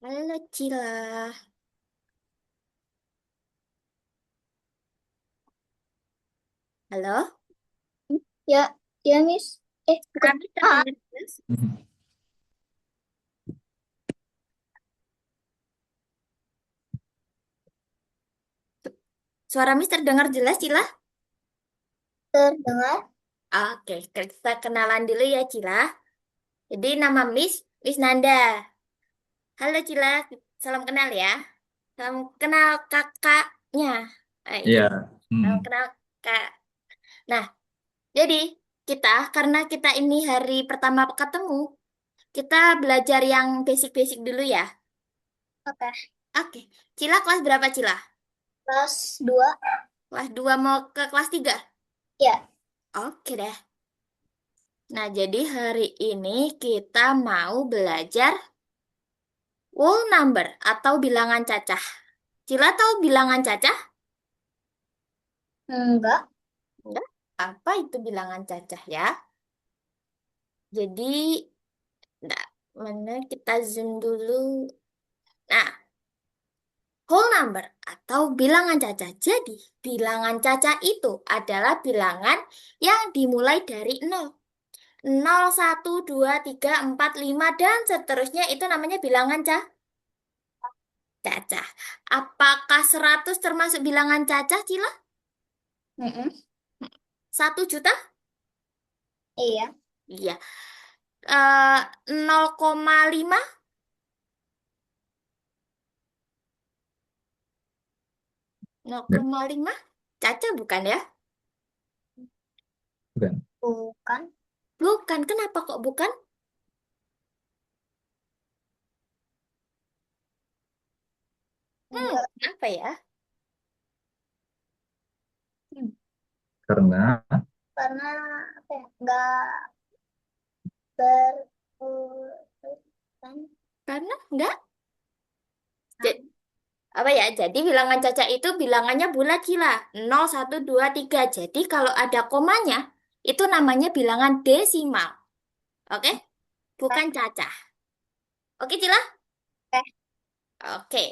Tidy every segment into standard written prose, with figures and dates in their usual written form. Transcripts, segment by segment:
Halo Cila. Halo? Ya, ya, Miss. Bukan. Kami Ah, terdengar jelas? Mhm. Suara Miss terdengar jelas, Cila? Terdengar. Oke, kita kenalan dulu ya, Cila. Jadi nama Miss Nanda. Halo Cila, salam kenal ya. Salam kenal kakaknya. Iya, Iya. salam Hmm. kenal kak. Nah, jadi karena kita ini hari pertama ketemu, kita belajar yang basic-basic dulu ya. Oke. Oke, Cila kelas berapa Cila? Kelas 2. Kelas 2 mau ke kelas 3. Ya. Oke deh. Nah, jadi hari ini kita mau belajar whole number atau bilangan cacah. Cila tahu bilangan cacah? Enggak. Enggak. Apa itu bilangan cacah ya? Jadi, enggak. Mana kita zoom dulu. Nah, whole number atau bilangan cacah. Jadi, bilangan cacah itu adalah bilangan yang dimulai dari nol. Nol, satu, 2, 3, 4, 5, dan seterusnya itu namanya bilangan cacah. Apakah 100 termasuk bilangan cacah, Cila? Mm-mm. 1 juta? Iya. Iya. 0,5? Enggak. 0,5? Cacah bukan ya? Bukan. Bukan. Bukan. Kenapa kok bukan? Enggak. Kenapa ya? Hmm. Karena Karena apa ya? Enggak berurutan. Karena enggak. Jadi, apa ya? Jadi bilangan cacah itu bilangannya bulat, Cila. 0, 1, 2, 3. Jadi kalau ada komanya, itu namanya bilangan desimal. Oke? Bukan cacah. Oke, Cila? Oke. Oke.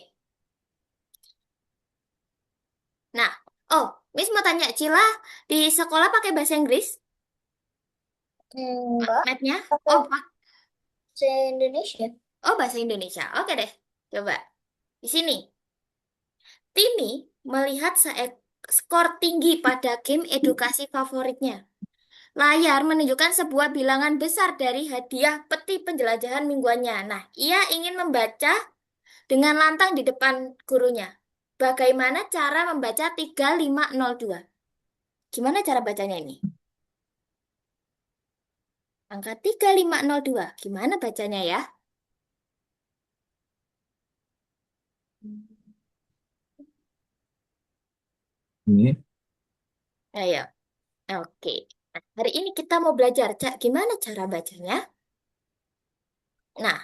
Nah, oh, Miss mau tanya, Cila di sekolah pakai bahasa Inggris? Enggak. Math-nya? Pakai Oh, bahasa Indonesia. oh bahasa Indonesia. Oke deh, coba. Di sini, Tini melihat skor tinggi pada game edukasi favoritnya. Layar menunjukkan sebuah bilangan besar dari hadiah peti penjelajahan mingguannya. Nah, ia ingin membaca dengan lantang di depan gurunya. Bagaimana cara membaca 3502? Gimana cara bacanya ini? Angka 3502. Gimana bacanya ya? Ini Ayo, oke. Nah, hari ini kita mau belajar, Cak, gimana cara bacanya? Nah,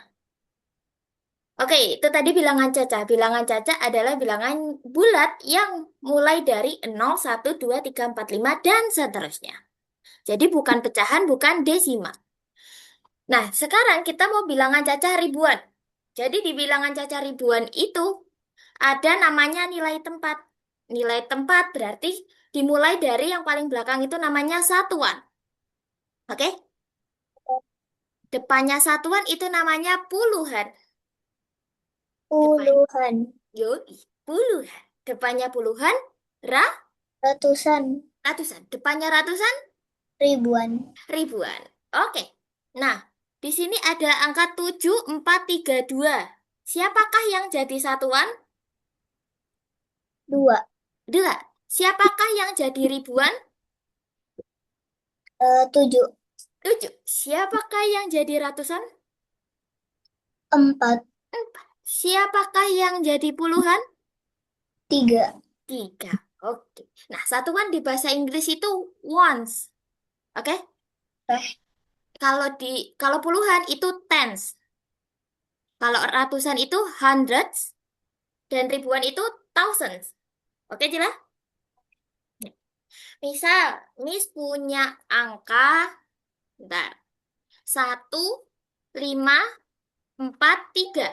oke, itu tadi bilangan cacah. Bilangan cacah adalah bilangan bulat yang mulai dari 0, 1, 2, 3, 4, 5, dan seterusnya. Jadi bukan pecahan, bukan desimal. Nah, sekarang kita mau bilangan cacah ribuan. Jadi di bilangan cacah ribuan itu ada namanya nilai tempat. Nilai tempat berarti dimulai dari yang paling belakang itu namanya satuan. Oke? Depannya satuan itu namanya puluhan. Depan, puluhan. yoi, puluhan. Depannya puluhan, Ratusan. ratusan. Depannya ratusan, Ribuan. ribuan. Oke. Nah, di sini ada angka 7432. Siapakah yang jadi satuan? Dua. Dua. Siapakah yang jadi ribuan? Tujuh. Tujuh. Siapakah yang jadi ratusan? Empat. Empat. Siapakah yang jadi puluhan? Tiga. Tiga. Oke. Nah, satuan di bahasa Inggris itu ones. Oke? Eh. Kalau puluhan itu tens. Kalau ratusan itu hundreds dan ribuan itu thousands. Oke, Cila? Misal, Miss punya angka, bentar, 1, 5, 4, 3.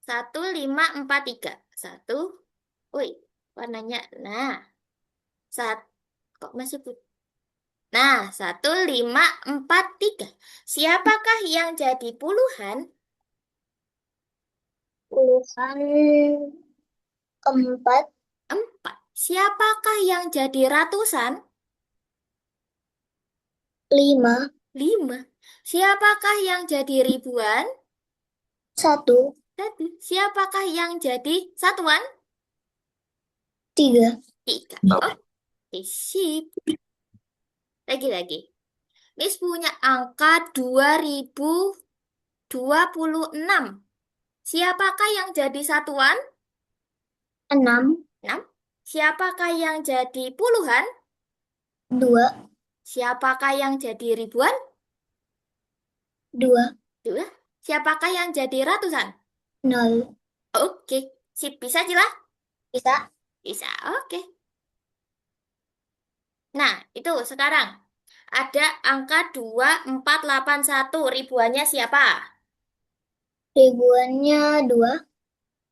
1543. Satu. Woi, warnanya. Nah, saat kok masih putih? Nah, 1543. Siapakah yang jadi puluhan? Puluhan keempat. Empat. Siapakah yang jadi ratusan? Lima. Lima. Siapakah yang jadi ribuan? Satu. Satu. Siapakah yang jadi satuan? Tiga. Tiga. Oke, sip. Lagi-lagi. Miss punya angka 2026. Siapakah yang jadi satuan? Enam. 6. Siapakah yang jadi puluhan? Dua. Siapakah yang jadi ribuan? Dua. 2. Siapakah yang jadi ratusan? Nol. Oke, sip. Bisa, Cila? Bisa. Bisa, oke. Nah, itu sekarang. Ada angka 2481. Ribuannya siapa? Ribuannya dua.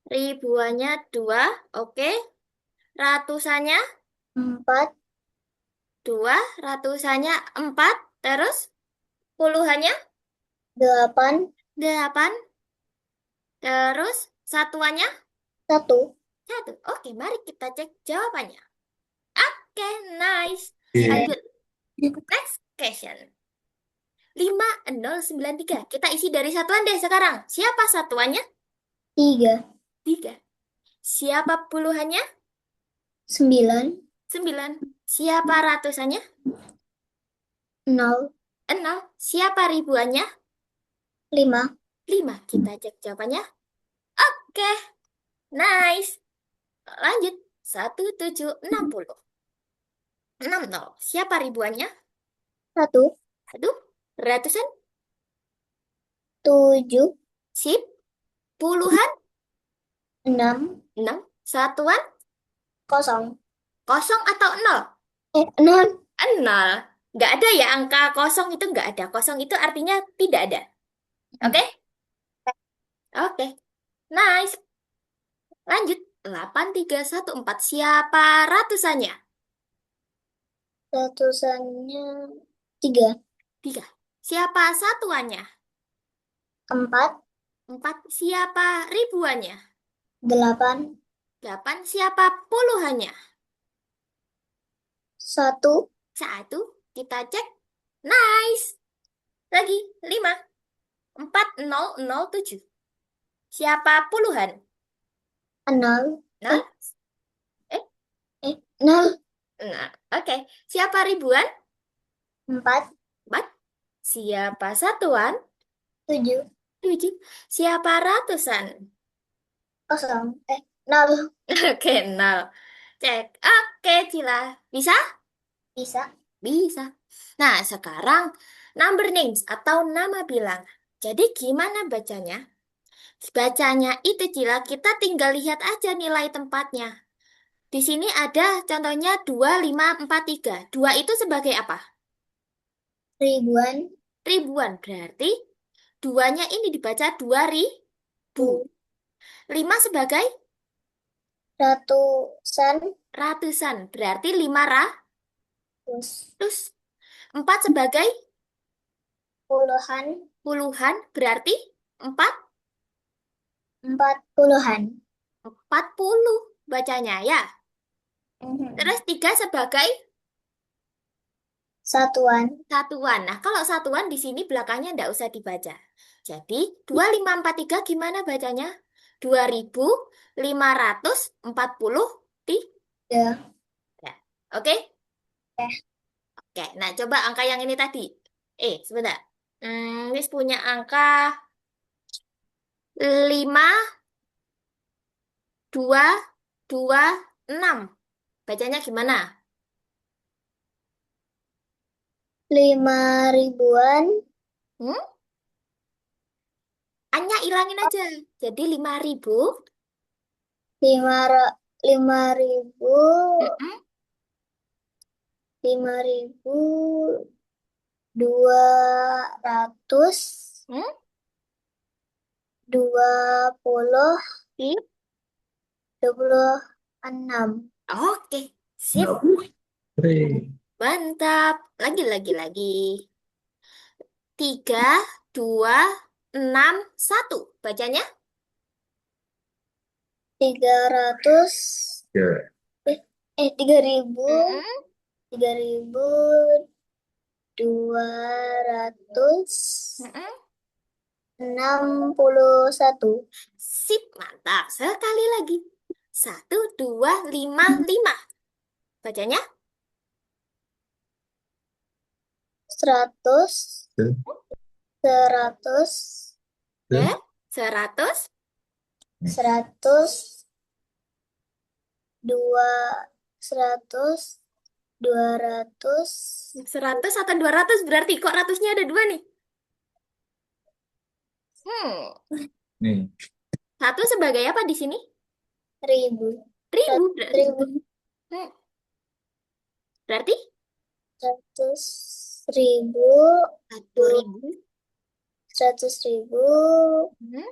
Ribuannya 2. Oke. Ratusannya Empat. 2. Ratusannya 4. Terus puluhannya Delapan. 8. Terus satuannya Satu. 1. Oke, mari kita cek jawabannya. Oke, nice. Iya. Lanjut. Next question. 5093. Kita isi dari satuan deh sekarang. Siapa satuannya? Tiga. 3. Siapa puluhannya? Sembilan. 9. Siapa ratusannya? Nol. 6. Siapa ribuannya? Lima. 5. Kita cek jawabannya. Oke, nice. Lanjut. 1760. 60. Siapa ribuannya? Satu. Aduh, ratusan? Tujuh. Sip. Puluhan? Enam. 6. Satuan? Kosong. Kosong atau nol? Nol. Nol. Nggak ada ya angka kosong itu nggak ada. Kosong itu artinya tidak ada. Oke? Oke. Nice. Lanjut. 8314. Siapa ratusannya? Ratusannya tiga. 3. Siapa satuannya? Empat. 4. Siapa ribuannya? Delapan. 8. Siapa puluhannya? Satu. 1. Kita cek. Nice. Lagi. 5. 4007. Siapa puluhan? Nol. 0. Eh, Nol. nah, oke. Siapa ribuan? Empat. 4. Siapa satuan? Tujuh. 7. Siapa ratusan? Kosong. Nol. Oke, 0. Cek. Oke, Cila. Bisa? Bisa. Bisa. Nah, sekarang number names atau nama bilang. Jadi gimana bacanya? Bacanya itu Cila, kita tinggal lihat aja nilai tempatnya. Di sini ada contohnya 2543. 2 itu sebagai apa? Ribuan. Ribuan. Berarti duanya ini dibaca 2000. Bu. 5 sebagai Ratusan. ratusan. Berarti 500. Terus 4 sebagai puluhan. puluhan. Berarti 4. Empat puluhan. 40 bacanya ya. Terus Mhm. 3 sebagai Satuan. satuan. Nah, kalau satuan di sini belakangnya nggak usah dibaca. Jadi, 2543 gimana bacanya? 2543. Ya. Oke? Eh, Oke, nah coba angka yang ini tadi. Sebentar. Miss punya angka 5226. Bacanya gimana? Lima ribuan. Hmm? Anya ilangin aja. Jadi 5000. Lima ribu. Mm-mm. Lima ribu. 200. Hmm? 20, Sip. 26. Oke, sip. Enggak. Mantap. Lagi. 3, 2, 6, 1. Bacanya? 300, Ya. 3000, Mm-mm. 3261. Mm-mm. Sip, mantap. Sekali lagi. 1, 2, 5, 5. Bacanya? 100, Ya. 100, Ya. Ya. 100. 100, 100, 200, 100 atau 200 berarti kok ratusnya ada dua nih. Hmm. Nih, Satu sebagai apa di sini? 1000, Ribu 100 berarti. ribu, Hmm. Berarti 100 ribu, 1.000. 100.000, Hmm.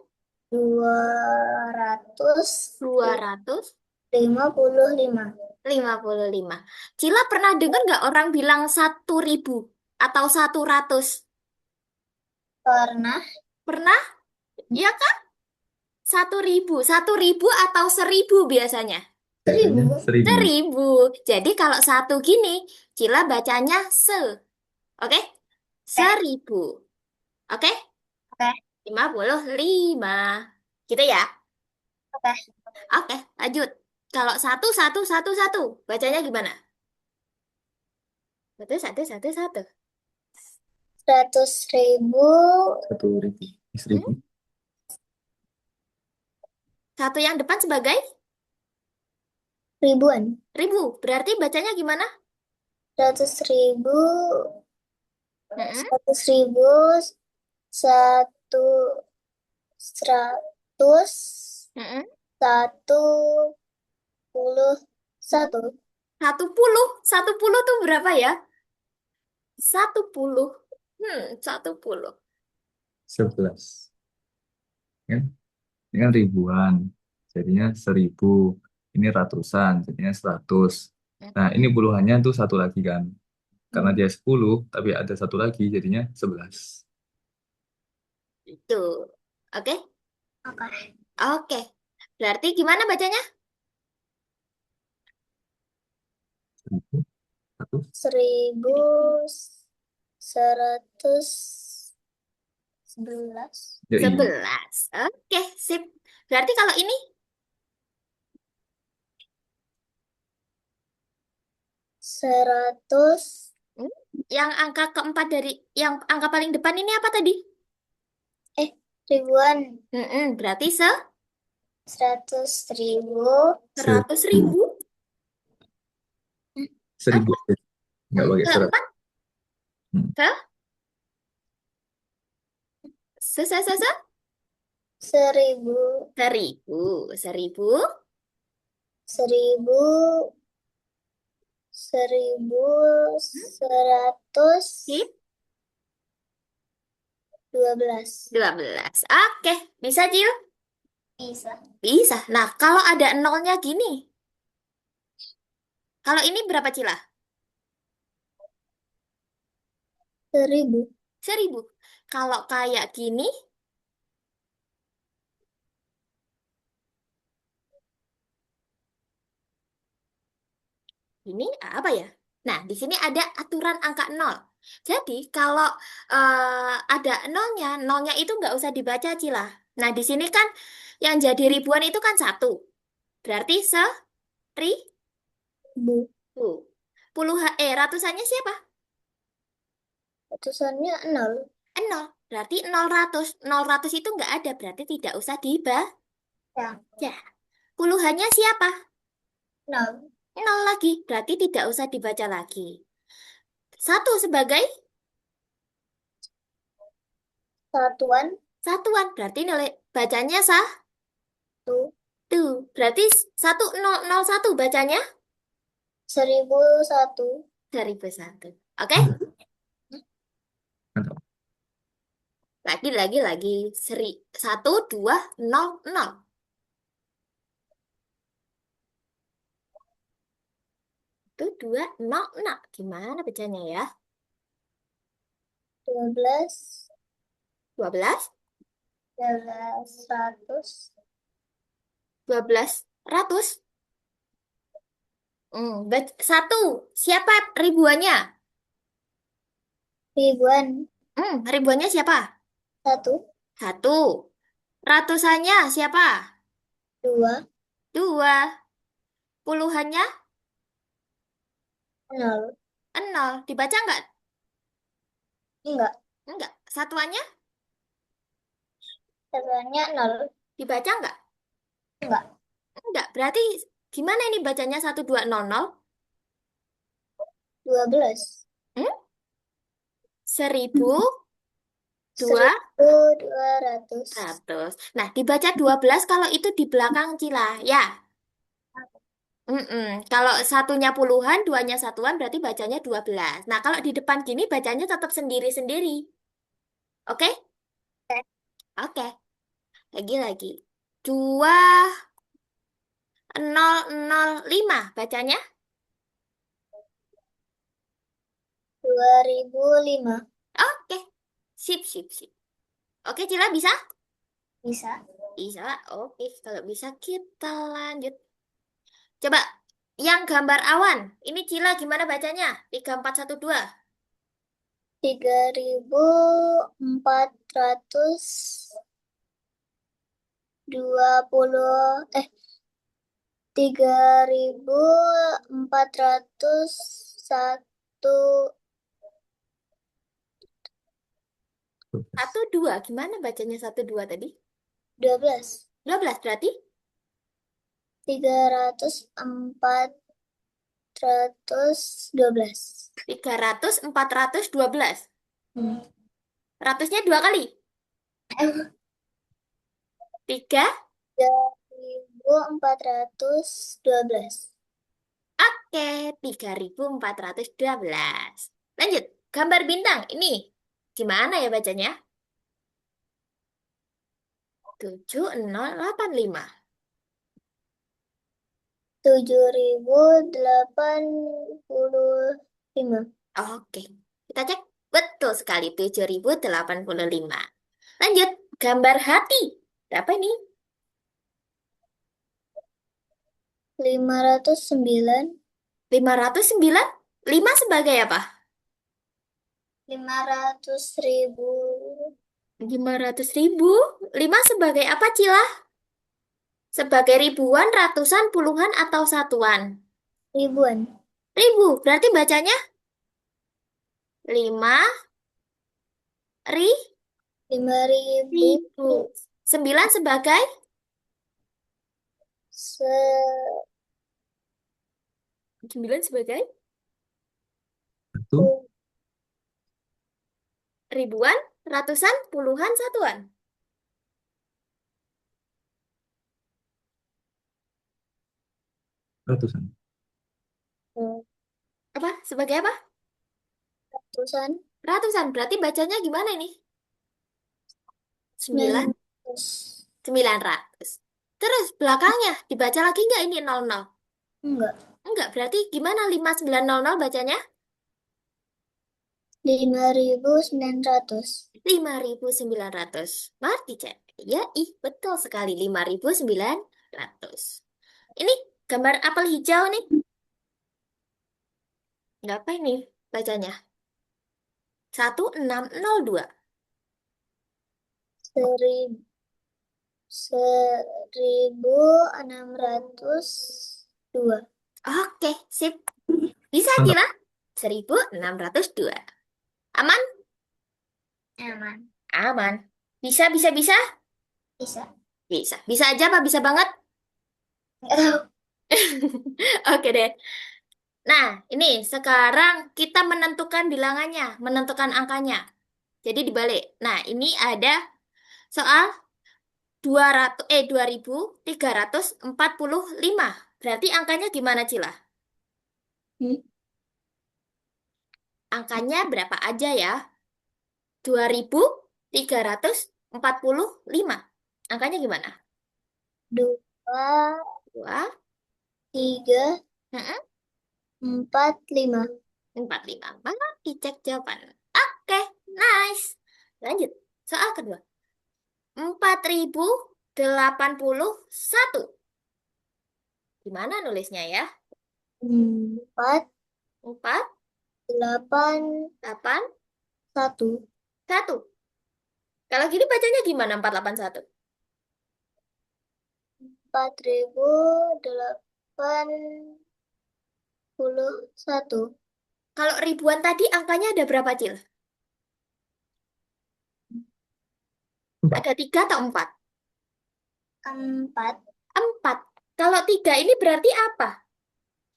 200, 255. 55. Cila pernah dengar nggak orang bilang 1.000 atau 100? Pernah Pernah? Ya kan? 1.000. 1.000 atau 1.000 biasanya? biasanya 1000. 1.000. Jadi kalau satu gini, Cila bacanya se. Oke? Oke, 1.000. Oke? oke, 55. Gitu ya? oke. Oke, lanjut. Kalau satu, satu, satu, satu. Bacanya gimana? Satu, satu, satu, satu. 100.000, 1000. Hmm? 1000. Satu yang depan sebagai ribuan. ribu. Berarti bacanya gimana? 100.000, Mm-mm. 100.000, satu, 100, Mm-mm. 101. 10. 10 tuh berapa ya? 10. 10. 11. Kan? Ini kan ribuan. Jadinya 1000. Ini ratusan, jadinya 100. Nah, ini puluhannya tuh satu lagi kan. Karena dia 10, tapi ada satu lagi, jadinya 11. Itu. Oke? Oke. Oke. Berarti gimana bacanya? 100. 1.111. Yoi. 11. Oke, sip. Berarti kalau ini 100, hmm, yang angka keempat dari yang angka paling depan ini apa tadi? ribuan. Berarti 100.000, 100.000. 1000. Apa? Nggak pakai 100. Keempat Hmm. ke se 1.000, 1.000. 1.000. 1.000, 1.112. Sip. 12. Oke, bisa Cil? Bisa. Bisa. Nah, kalau ada nolnya gini. Kalau ini berapa Cila? 1.000. 1.000. Kalau kayak gini, ini apa ya? Nah, di sini ada aturan angka nol. Jadi, kalau ada nolnya, nolnya itu nggak usah dibaca, Cila. Nah, di sini kan yang jadi ribuan itu kan satu. Berarti seribu. Bu. Ratusannya siapa? Ratusannya 0. Nol. Berarti 0 ratus. 0 ratus itu nggak ada. Berarti tidak usah dibaca. Ya, Puluhannya siapa? 0. Nol lagi. Berarti tidak usah dibaca lagi. Satu sebagai Satuan. satuan. Berarti nilai bacanya sah. Tuh. Tuh, berarti 1001 bacanya 1.001. 1.001. Oke? Mantap. Lagi. 1200. 1200. Gimana bacanya ya? 12, 12, 12, 100, 1200. Satu. Siapa ribuannya? ribuan, Ribuannya siapa? 1, Satu. Ratusannya siapa? 2, Dua. Puluhannya? 0, Nol. Dibaca nggak? enggak, Enggak. Satuannya? satuannya 0, Dibaca nggak? enggak, Enggak. Berarti gimana ini bacanya 1200? 12, Hmm? 1200. 1200, Nah, dibaca 12 kalau itu di belakang Cila. Ya. Kalau satunya puluhan, duanya satuan, berarti bacanya 12. Nah, kalau di depan gini bacanya tetap sendiri-sendiri. Oke? Oke. Lagi-lagi. 2005 bacanya. 2005, Oke. Sip. Oke, Cila bisa? bisa, Bisa. Oke, kalau bisa kita lanjut. Coba yang gambar awan. Ini Cila gimana bacanya? 3412. 3420, 3401, 1 2. Gimana bacanya 1 2 tadi? 12, 12 berarti 300, 412. 300 412. Hmm. Ratusnya dua kali. 3. 3412. Oke, 3412. Lanjut. Gambar bintang. Ini gimana ya bacanya? 7085. 7085. Oke. Kita cek. Betul sekali. 7085. Lanjut. Gambar hati. Berapa ini? 509. 509. 5 sebagai apa? 500.000. 500.000. 5 sebagai apa, Cila? Sebagai ribuan, ratusan, puluhan, atau satuan? Ribuan. Ribu. Berarti bacanya 5 5.000. ribu. 9 sebagai Se 9 sebagai Satu, ribuan, ratusan, puluhan, satuan. ratusan. Apa? Sebagai apa? Ratusan. Ratusan. Berarti bacanya gimana ini? 9, 900. 900. Terus belakangnya dibaca lagi nggak ini 00? Enggak. Enggak, berarti gimana 5900 bacanya? 5.900. 5900. Mari cek. Ya, betul sekali 5900. Ini gambar apel hijau nih. Nggak apa ini bacanya? 1602. 1.602. Oke, sip. Bisa, Mantap. Cila? 1602. Aman? Aman. Aman. Bisa. Bisa. Bisa. Bisa aja apa bisa banget? Enggak tahu. Oke deh. Nah, ini sekarang kita menentukan bilangannya, menentukan angkanya. Jadi dibalik. Nah, ini ada soal 2345. Berarti angkanya gimana, Cila? Hmm. Angkanya berapa aja ya? 2000 345. Angkanya gimana? 2, 2, 3, 4, 5. 45. Mana dicek jawaban. Oke, nice. Lanjut. Soal kedua. 4081. Gimana nulisnya ya? 4, 4, 8, 8, 1. 1. Kalau gini bacanya gimana 481? 4081. Kalau ribuan tadi angkanya ada berapa, Cil? Empat. Ada 3 atau 4? 4. 4. Kalau 3 ini berarti apa?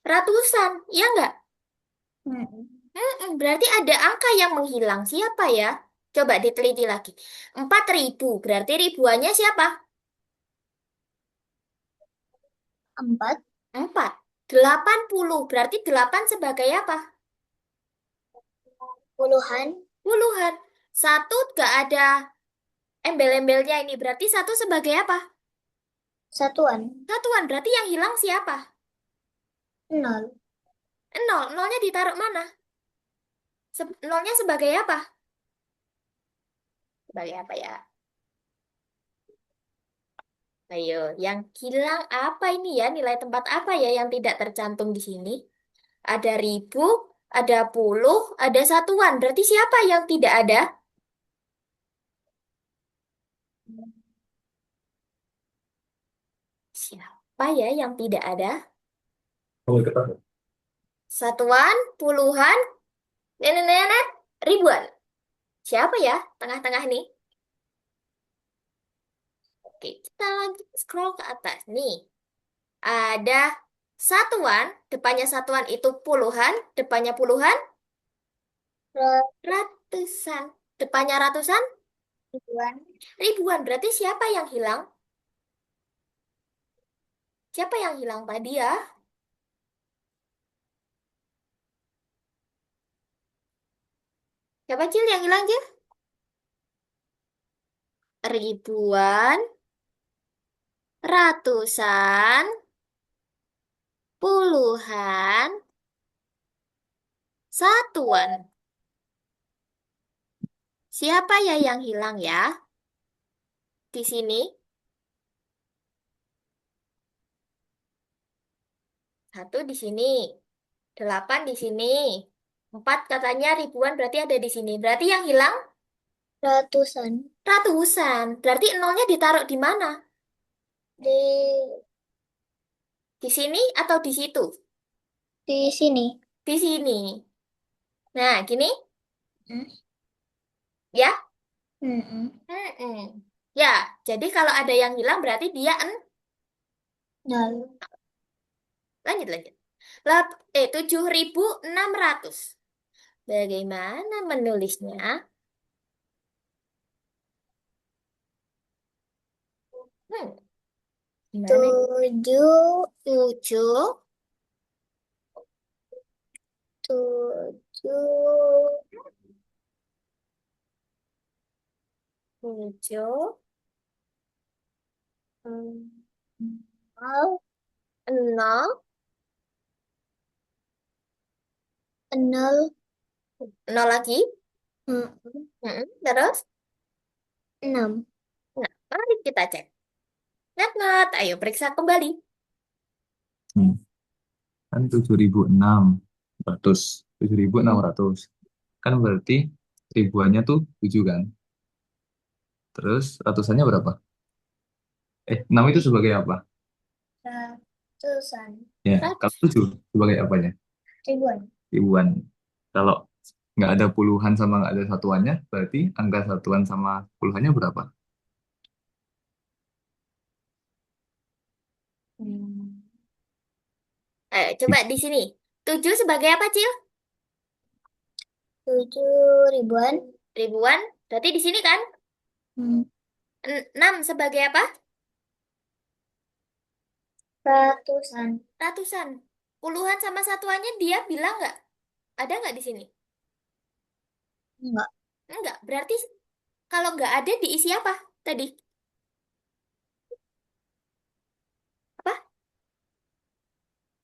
Ratusan, ya nggak? Berarti ada angka yang menghilang. Siapa ya? Coba diteliti lagi. 4.000, berarti ribuannya siapa? 4. 4. 80, berarti 8 sebagai apa? Puluhan. Puluhan. Satu nggak ada embel-embelnya ini, berarti satu sebagai apa? Satuan. Satuan, berarti yang hilang siapa? 0. Nol. Nolnya ditaruh mana? Nolnya sebagai apa? Sebagai apa ya? Ayo, yang hilang apa ini ya? Nilai tempat apa ya yang tidak tercantum di sini? Ada ribu, ada puluh, ada satuan. Berarti siapa yang tidak ada? Siapa ya yang tidak ada? Oh, ketahuan. Satuan, puluhan, nenek-nenek, ribuan. Siapa ya tengah-tengah nih? Oke, kita lanjut scroll ke atas nih. Ada satuan, depannya satuan itu puluhan, depannya puluhan, ratusan. Depannya ratusan, Ribuan. ribuan. Berarti siapa yang hilang? Siapa yang hilang tadi ya? Siapa Cil yang hilang Cil? Ribuan, ratusan, puluhan, satuan. Siapa ya yang hilang ya? Di sini, satu di sini, 8 di sini, 4 katanya ribuan berarti ada di sini. Berarti yang hilang Ratusan. ratusan. Berarti nolnya ditaruh di mana? Di Di sini atau di situ? sini. Di sini. Nah, gini Hmm. ya. Mm-mm. Ya, jadi kalau ada yang hilang berarti dia 0. lanjut lanjut. 7.600. Bagaimana menulisnya? Hmm, gimana? 7, 7, 7, 7, 0, 0, 0, 0 lagi. Terus? 6. Nah, mari kita cek. Nat, ayo periksa kembali. Hmm. Kan 7.600. 7.600. Kan berarti ribuannya tuh 7 kan? Terus ratusannya berapa? 6 itu sebagai apa? Ratusan. Ya, kalau Rat- 7 sebagai apanya? Ribuan. Ribuan. Kalau nggak ada puluhan sama nggak ada satuannya, berarti angka satuan sama puluhannya berapa? Ayo, coba di sini. 7 sebagai apa, Cil? 7 ribuan. Ribuan. Berarti di sini kan? Hmm. 6 sebagai apa? Ratusan. Ratusan. Puluhan sama satuannya dia bilang nggak? Ada nggak di sini? Enggak. Enggak. Berarti Kalau nggak ada diisi apa tadi? Apa?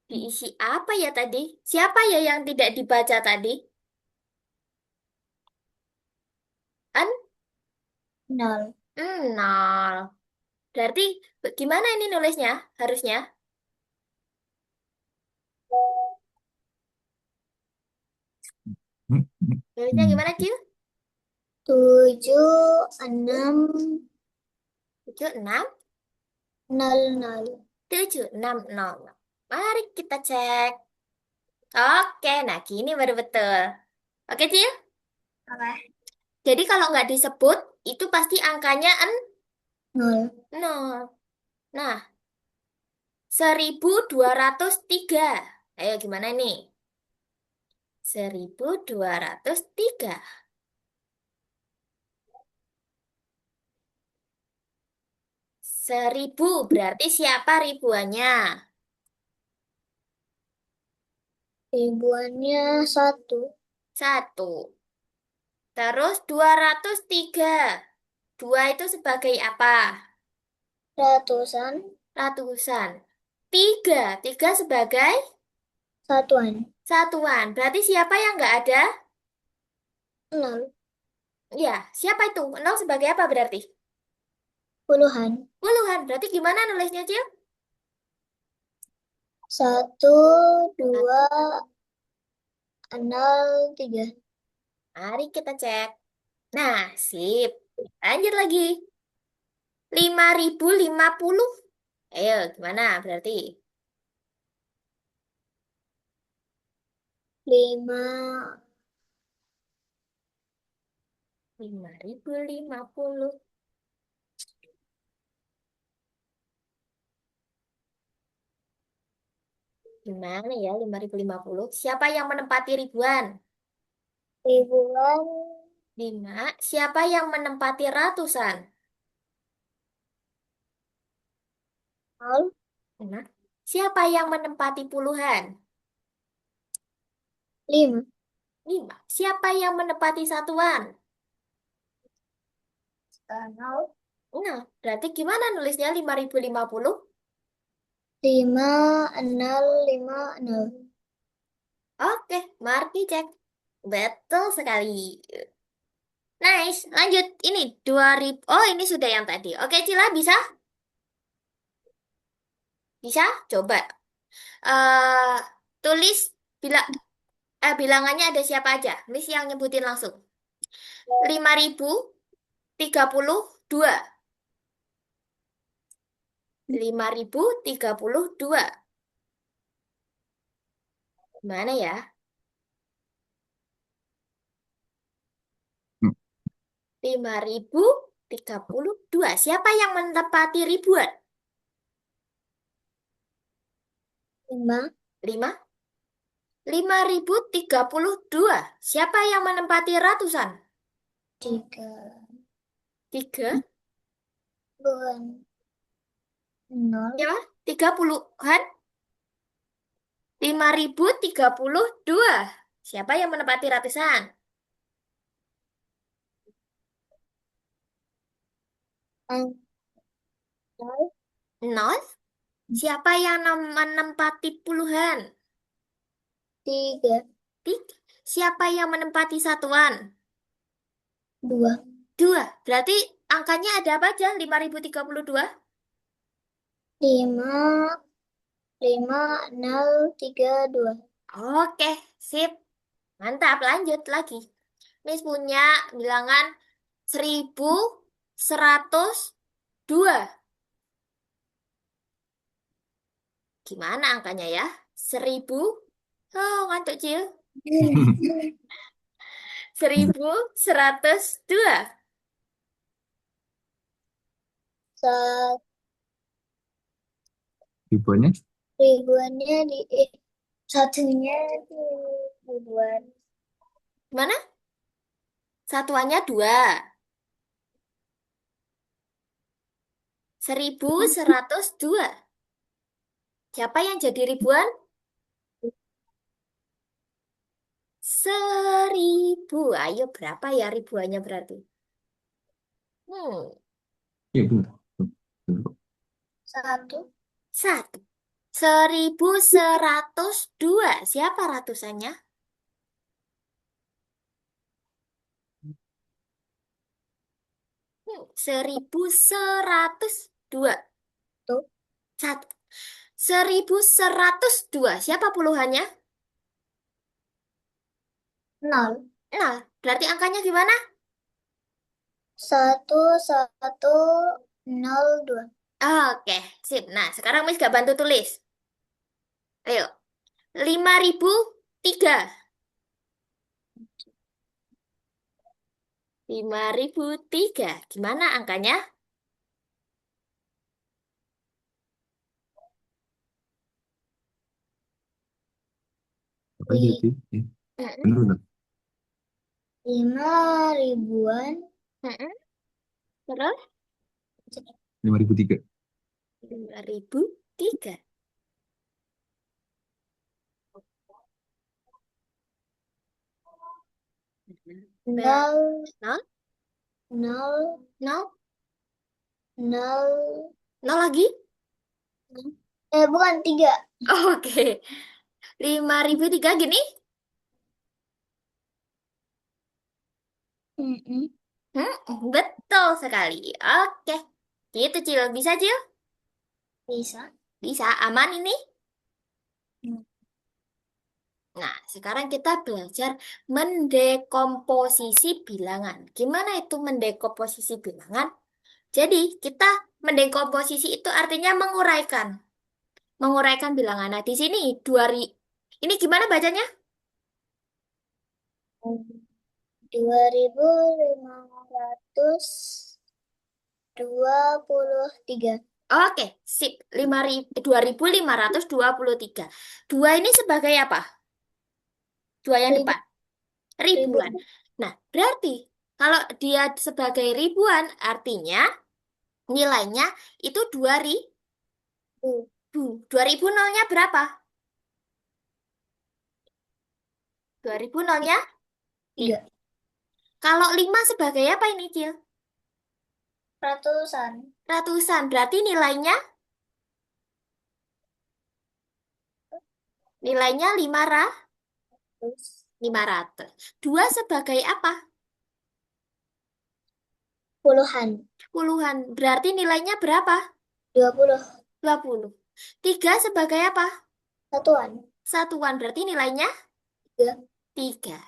Diisi apa ya tadi? Siapa ya yang tidak dibaca tadi? An? Nol. Nol. Berarti gimana ini nulisnya? Harusnya? Nulisnya Hmm. gimana, Cil? 7, 6, 76, 0, 0. 7, 6, 0. Mari kita cek. Oke, nah gini baru betul. Oke, Cil? Oke. Jadi kalau nggak disebut, itu pasti angkanya 0. 0. Nah, 1203. Ayo gimana nih? 1203. 1000 berarti siapa ribuannya? Ribuannya 1. Satu. Terus 203. Dua itu sebagai apa? Ratusan. Ratusan. Tiga. Tiga sebagai Satuan. satuan. Berarti siapa yang nggak ada? 0. Ya, siapa itu? Nol sebagai apa berarti? Puluhan. Puluhan. Berarti gimana nulisnya, Cil? 1, Satu. 2, 0, 3. Mari kita cek. Nah, sip. Lanjut lagi. 5050. Ayo, gimana berarti? 5. 5050. Gimana ya 5050? Siapa yang menempati ribuan? Ribuan. 5. Siapa yang menempati ratusan? 0. 6. Siapa yang menempati puluhan? 5. 5. Siapa yang menempati satuan? 0. Nah, berarti gimana nulisnya 5050? 5, 0, 5, 0. Oke, mari cek. Betul sekali. Nice, lanjut. Ini 2000. Oh, ini sudah yang tadi. Oke, Cila, bisa? Bisa? Coba. eh Tulis bila bilangannya ada siapa aja. Miss yang nyebutin langsung. 5032. 5032. Mana ya? 5032. Siapa yang menempati ribuan? 5. 5. 5032. Siapa yang menempati ratusan? 3. 3. Ribuan. 0. Siapa? 30-an? 5032. Siapa yang menempati ratusan? 0. 0. Siapa yang menempati puluhan? 3. 3. Siapa yang menempati satuan? 2. 2. Berarti angkanya ada apa aja? 5032. 5. 5, 0, 3, 2. Oke, sip. Mantap, lanjut lagi. Miss punya bilangan 1102. Gimana angkanya ya? 1000. Oh, ngantuk, Cil. 1102. Saat Ribuannya ribuannya satunya di ribuan. Gimana? Satuannya 2. 1102. Siapa yang jadi ribuan? 1000. Ayo berapa ya ribuannya berarti? Hmm, Iya benar. Benar. Satu. satu. 1102. Siapa ratusannya? 1102. Tuh. Satu. 1102. Siapa puluhannya? Nol. Nah, berarti angkanya gimana? Satu, satu, nol, dua. Oke, sip. Nah, sekarang Miss gak bantu tulis. Ayo. 5003. 5003. Gimana angkanya? Apa jadi? Iya, Mm-mm, benar benar. 5 ribuan. mm-mm. Terus? 5003. 5003. Ber Nol, nol, nol, nol, nol. nol lagi? Bukan, tiga. Oke. 5003 gini? Mm-mm. Betul sekali. Oke. Gitu, Cil. Bisa, Cil? Bisa. Bisa. Aman ini? Hmm. Nah, sekarang kita belajar mendekomposisi bilangan. Gimana itu mendekomposisi bilangan? Jadi, kita mendekomposisi itu artinya menguraikan. Menguraikan bilangan. Nah, di sini ini gimana bacanya? 2.523. Oke, sip. 2523. Dua ini sebagai apa? Dua yang Ribu, depan. ribu, Ribuan. Nah, berarti kalau dia sebagai ribuan, artinya nilainya itu 2000. ribu. 2000 nolnya berapa? 2000 nolnya? I. Tiga. Kalau 5 sebagai apa ini, Cil? Ratusan. Ratusan. Berarti nilainya Terus 500. Dua sebagai apa? puluhan. Puluhan. Berarti nilainya berapa? 20. 20. Tiga sebagai apa? Satuan. Satuan. Berarti nilainya Tiga. 3.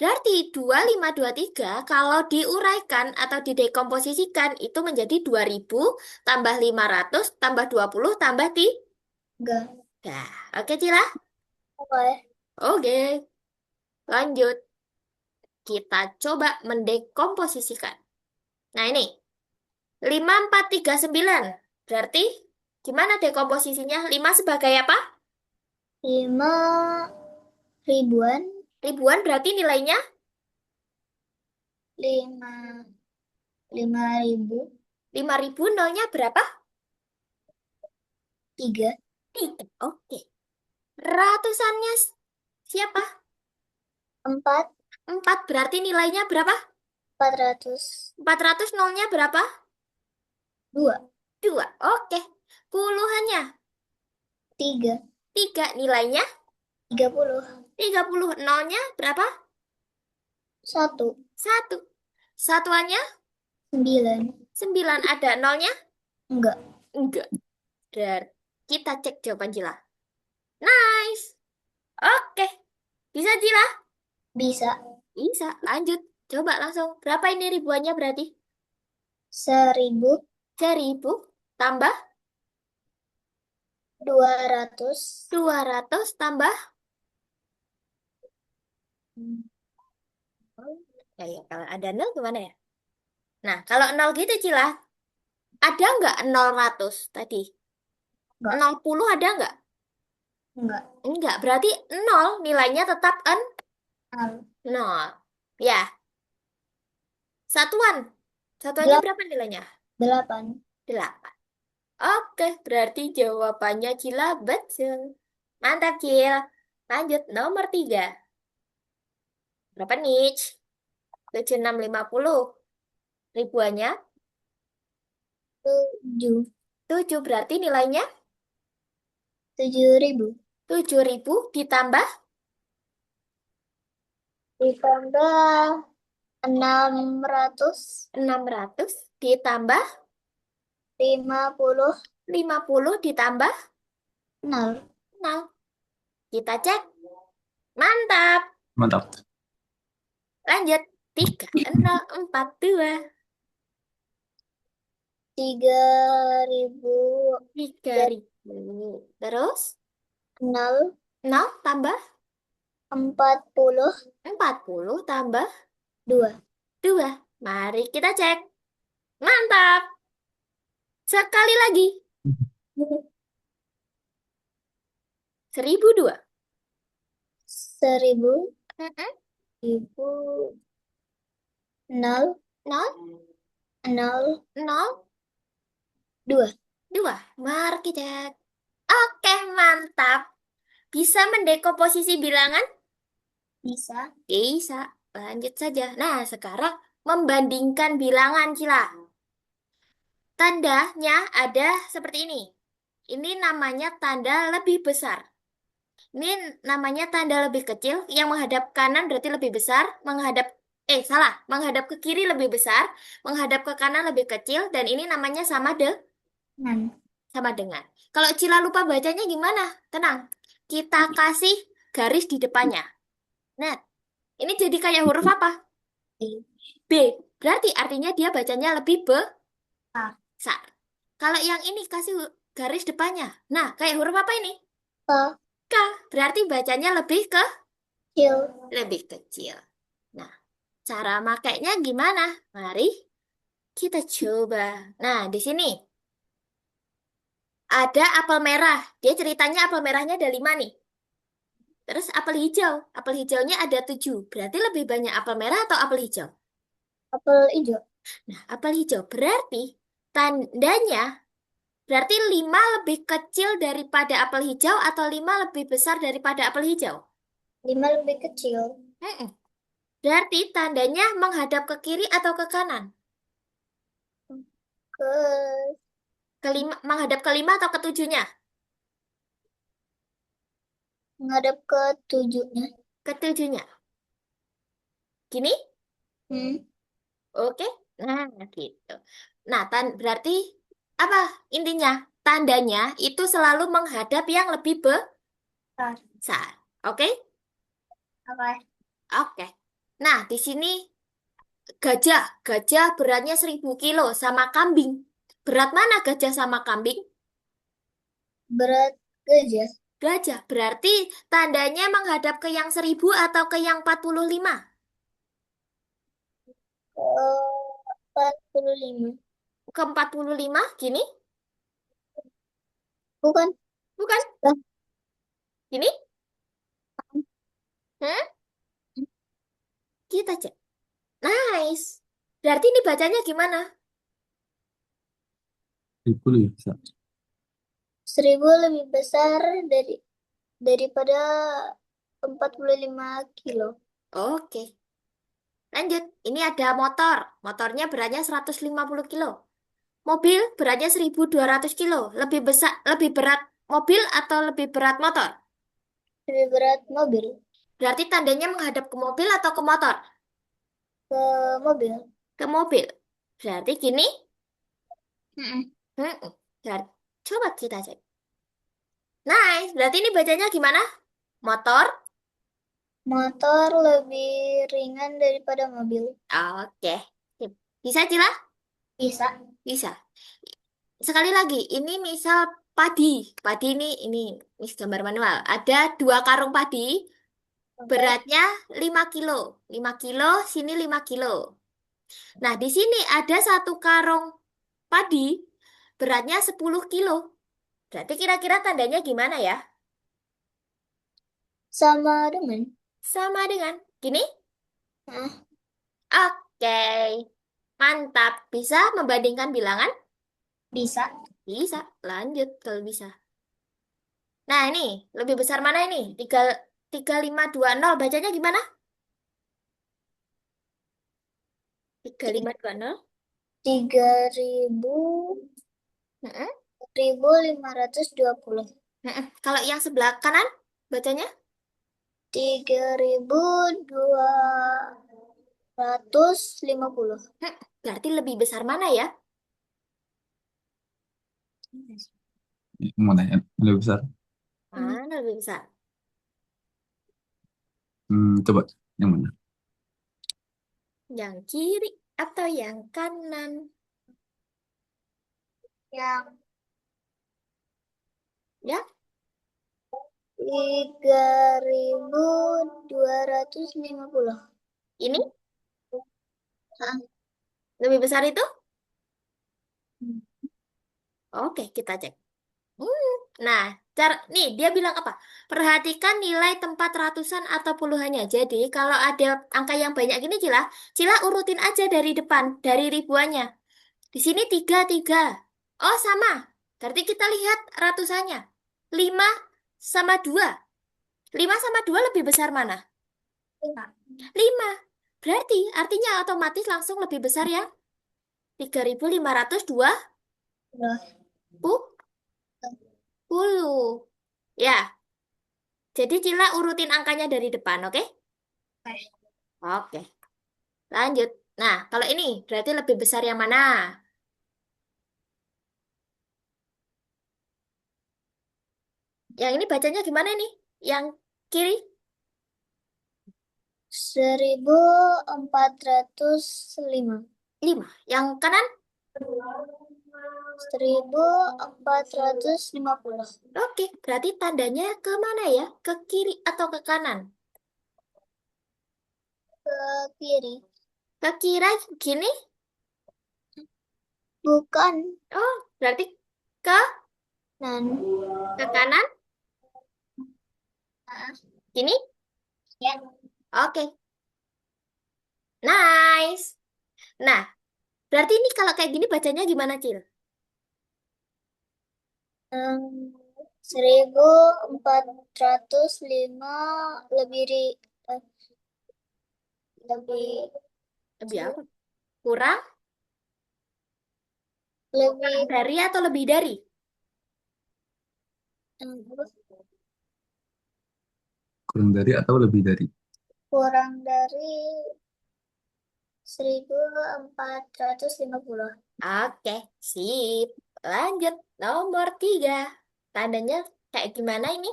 Berarti 2523 kalau diuraikan atau didekomposisikan itu menjadi 2000 tambah 500 tambah 20 tambah 3. Tiga. Oke, Cila? Oke. Oke, lanjut. Kita coba mendekomposisikan. Nah, ini 5439. Berarti gimana dekomposisinya? 5 sebagai apa? 5 ribuan. Ribuan berarti nilainya Lima. 5.000. 5000 nolnya berapa? Tiga. 3. Oke. Ratusannya siapa? 4. 4 berarti nilainya berapa? 400. 400 nolnya berapa? Dua. 2. Oke. Puluhannya Tiga. 3 nilainya 30. 30 nolnya berapa? Satu. 1. Satuannya 9. 9 ada nolnya? Enggak. Enggak. Dan kita cek jawaban Jila. Nice. Oke. Bisa Jila? Bisa. Bisa. Lanjut. Coba langsung. Berapa ini ribuannya berarti? 1.000. 1000 tambah 200. 200 tambah. Ya, kalau ada nol gimana ya? Nah, kalau nol gitu Cila, ada nggak 0 ratus tadi? Enggak. 0 puluh ada nggak? Enggak. Enggak, berarti nol nilainya tetap Nol. nol. Ya, satuan. Satuannya Delap- berapa nilainya? 8. 8. Oke, berarti jawabannya Cila betul. Mantap, Cil. Lanjut, nomor 3. Berapa nih? 7650. Ribuannya? 7. 7 berarti nilainya 7.000. 7.000 ditambah Ditambah 600. 600 ditambah 50. 50 ditambah 0. 0. Kita cek. Mantap. Mantap. Lanjut. 3042. 3.000. 3.000. Terus 0. 0 tambah 40. 40 tambah 2. 2. Mari kita cek. Mantap. Sekali lagi. 1002. 1.000. Mm-mm. 1.000. 0. 0, 0. 0, 2. 2. Mari kita cek. Oke, mantap. Bisa mendekomposisi bilangan? Bisa. Bisa. Lanjut saja. Nah, sekarang membandingkan bilangan, Cila. Tandanya ada seperti ini. Ini namanya tanda lebih besar. Ini namanya tanda lebih kecil. Yang menghadap kanan berarti lebih besar. Salah. Menghadap ke kiri lebih besar. Menghadap ke kanan lebih kecil. Dan ini namanya Nan. sama dengan. Kalau Cila lupa bacanya gimana? Tenang. Kita kasih garis di depannya. Nah, ini jadi kayak huruf apa? I. B. Berarti artinya dia bacanya lebih A. besar. Kalau yang ini kasih garis depannya. Nah, kayak huruf apa ini? K. K. Berarti bacanya Kecil. lebih kecil. Nah, cara makainya gimana? Mari kita coba. Nah, di sini ada apel merah. Dia ceritanya apel merahnya ada 5 nih. Terus apel hijau. Apel hijaunya ada 7. Berarti lebih banyak apel merah atau apel hijau? Apel hijau. Nah, apel hijau berarti tandanya berarti 5 lebih kecil daripada apel hijau atau 5 lebih besar daripada apel hijau? 5 lebih kecil. Mm-mm. Berarti tandanya menghadap ke kiri atau ke kanan? Ke Kelima, menghadap ke 5 atau ke 7-nya? Menghadap ke 7-nya. Ke 7-nya. Gini? Hmm. Oke. Nah, gitu. Nah, berarti apa intinya? Tandanya itu selalu menghadap yang lebih Ah, besar. Oke? apa? Oke. Nah, di sini gajah. Gajah beratnya 1.000 kilo sama kambing. Berat mana gajah sama kambing? Berat gajah. Gajah. Berarti tandanya menghadap ke yang 1.000 atau ke yang 45? Ke 45. Ke 45 gini? Bukan. Bukan? Lah, Gini? Hmm? Kita cek. Nice. Berarti ini bacanya gimana? 1000 lebih besar. 1.000 lebih besar daripada 45 kilo. Oke. Lanjut. Ini ada motor. Motornya beratnya 150 kilo. Mobil beratnya 1.200 kilo. Lebih besar, lebih berat mobil atau lebih berat motor? Lebih berat mobil. Berarti tandanya menghadap ke mobil atau ke motor? Ke mobil. Ke mobil. Berarti gini? Mm-mm. Hmm. Coba kita cek. Nice. Berarti ini bacanya gimana? Motor? Motor lebih ringan daripada mobil. Oke. Sip. Bisa, Cila? Bisa. Bisa. Sekali lagi, ini misal padi. Padi ini gambar manual. Ada 2 karung padi, Oke. beratnya 5 kilo. 5 kilo, sini 5 kilo. Nah, di sini ada 1 karung padi, beratnya 10 kilo. Berarti kira-kira tandanya gimana ya? Sama dengan. Sama dengan gini? Ah, Oke. Mantap. Bisa membandingkan bilangan? bisa. Bisa. Lanjut kalau bisa. Nah, ini lebih besar mana ini? 3520 bacanya gimana? 3520. 3.000, Mm-mm. 1.520. Mm-mm. Kalau yang sebelah kanan bacanya 3.250. berarti lebih besar mana ya? Mau nanya lebih besar. Mana lebih besar? Coba yang mana? Yang kiri atau yang kanan? Yang Ya, 3.250. ini Ah, lebih besar itu? Oke, kita cek. Hmm. Nah, nih dia bilang apa? Perhatikan nilai tempat ratusan atau puluhannya. Jadi, kalau ada angka yang banyak gini, Cila urutin aja dari depan, dari ribuannya. Di sini tiga, tiga. Oh, sama. Berarti kita lihat ratusannya. Lima sama dua. Lima sama dua lebih besar mana? lima. Lima. Berarti artinya otomatis langsung lebih besar ya. 3.520. Udah. Ya, jadi Cila urutin angkanya dari depan, oke? Oke. Oke, lanjut. Nah, kalau ini berarti lebih besar yang mana? Yang ini bacanya gimana nih? Yang kiri? 1.405. 5. Yang kanan? 1.450. Oke, berarti tandanya ke mana ya? Ke kiri atau ke kanan? Ke kiri. Ke kiri gini? Bukan. Oh, berarti ke Nan. ke kanan? Ah, Gini? ya. Oke, nice. Nah, berarti ini kalau kayak gini bacanya gimana, Cil? 1.405 lebih eh, lebih Lebih apa? Kurang? Kurang lebih dari atau lebih dari? apa? Kurang dari atau lebih dari? Kurang dari 1.450. Oke, sip. Lanjut, nomor 3. Tandanya kayak gimana ini?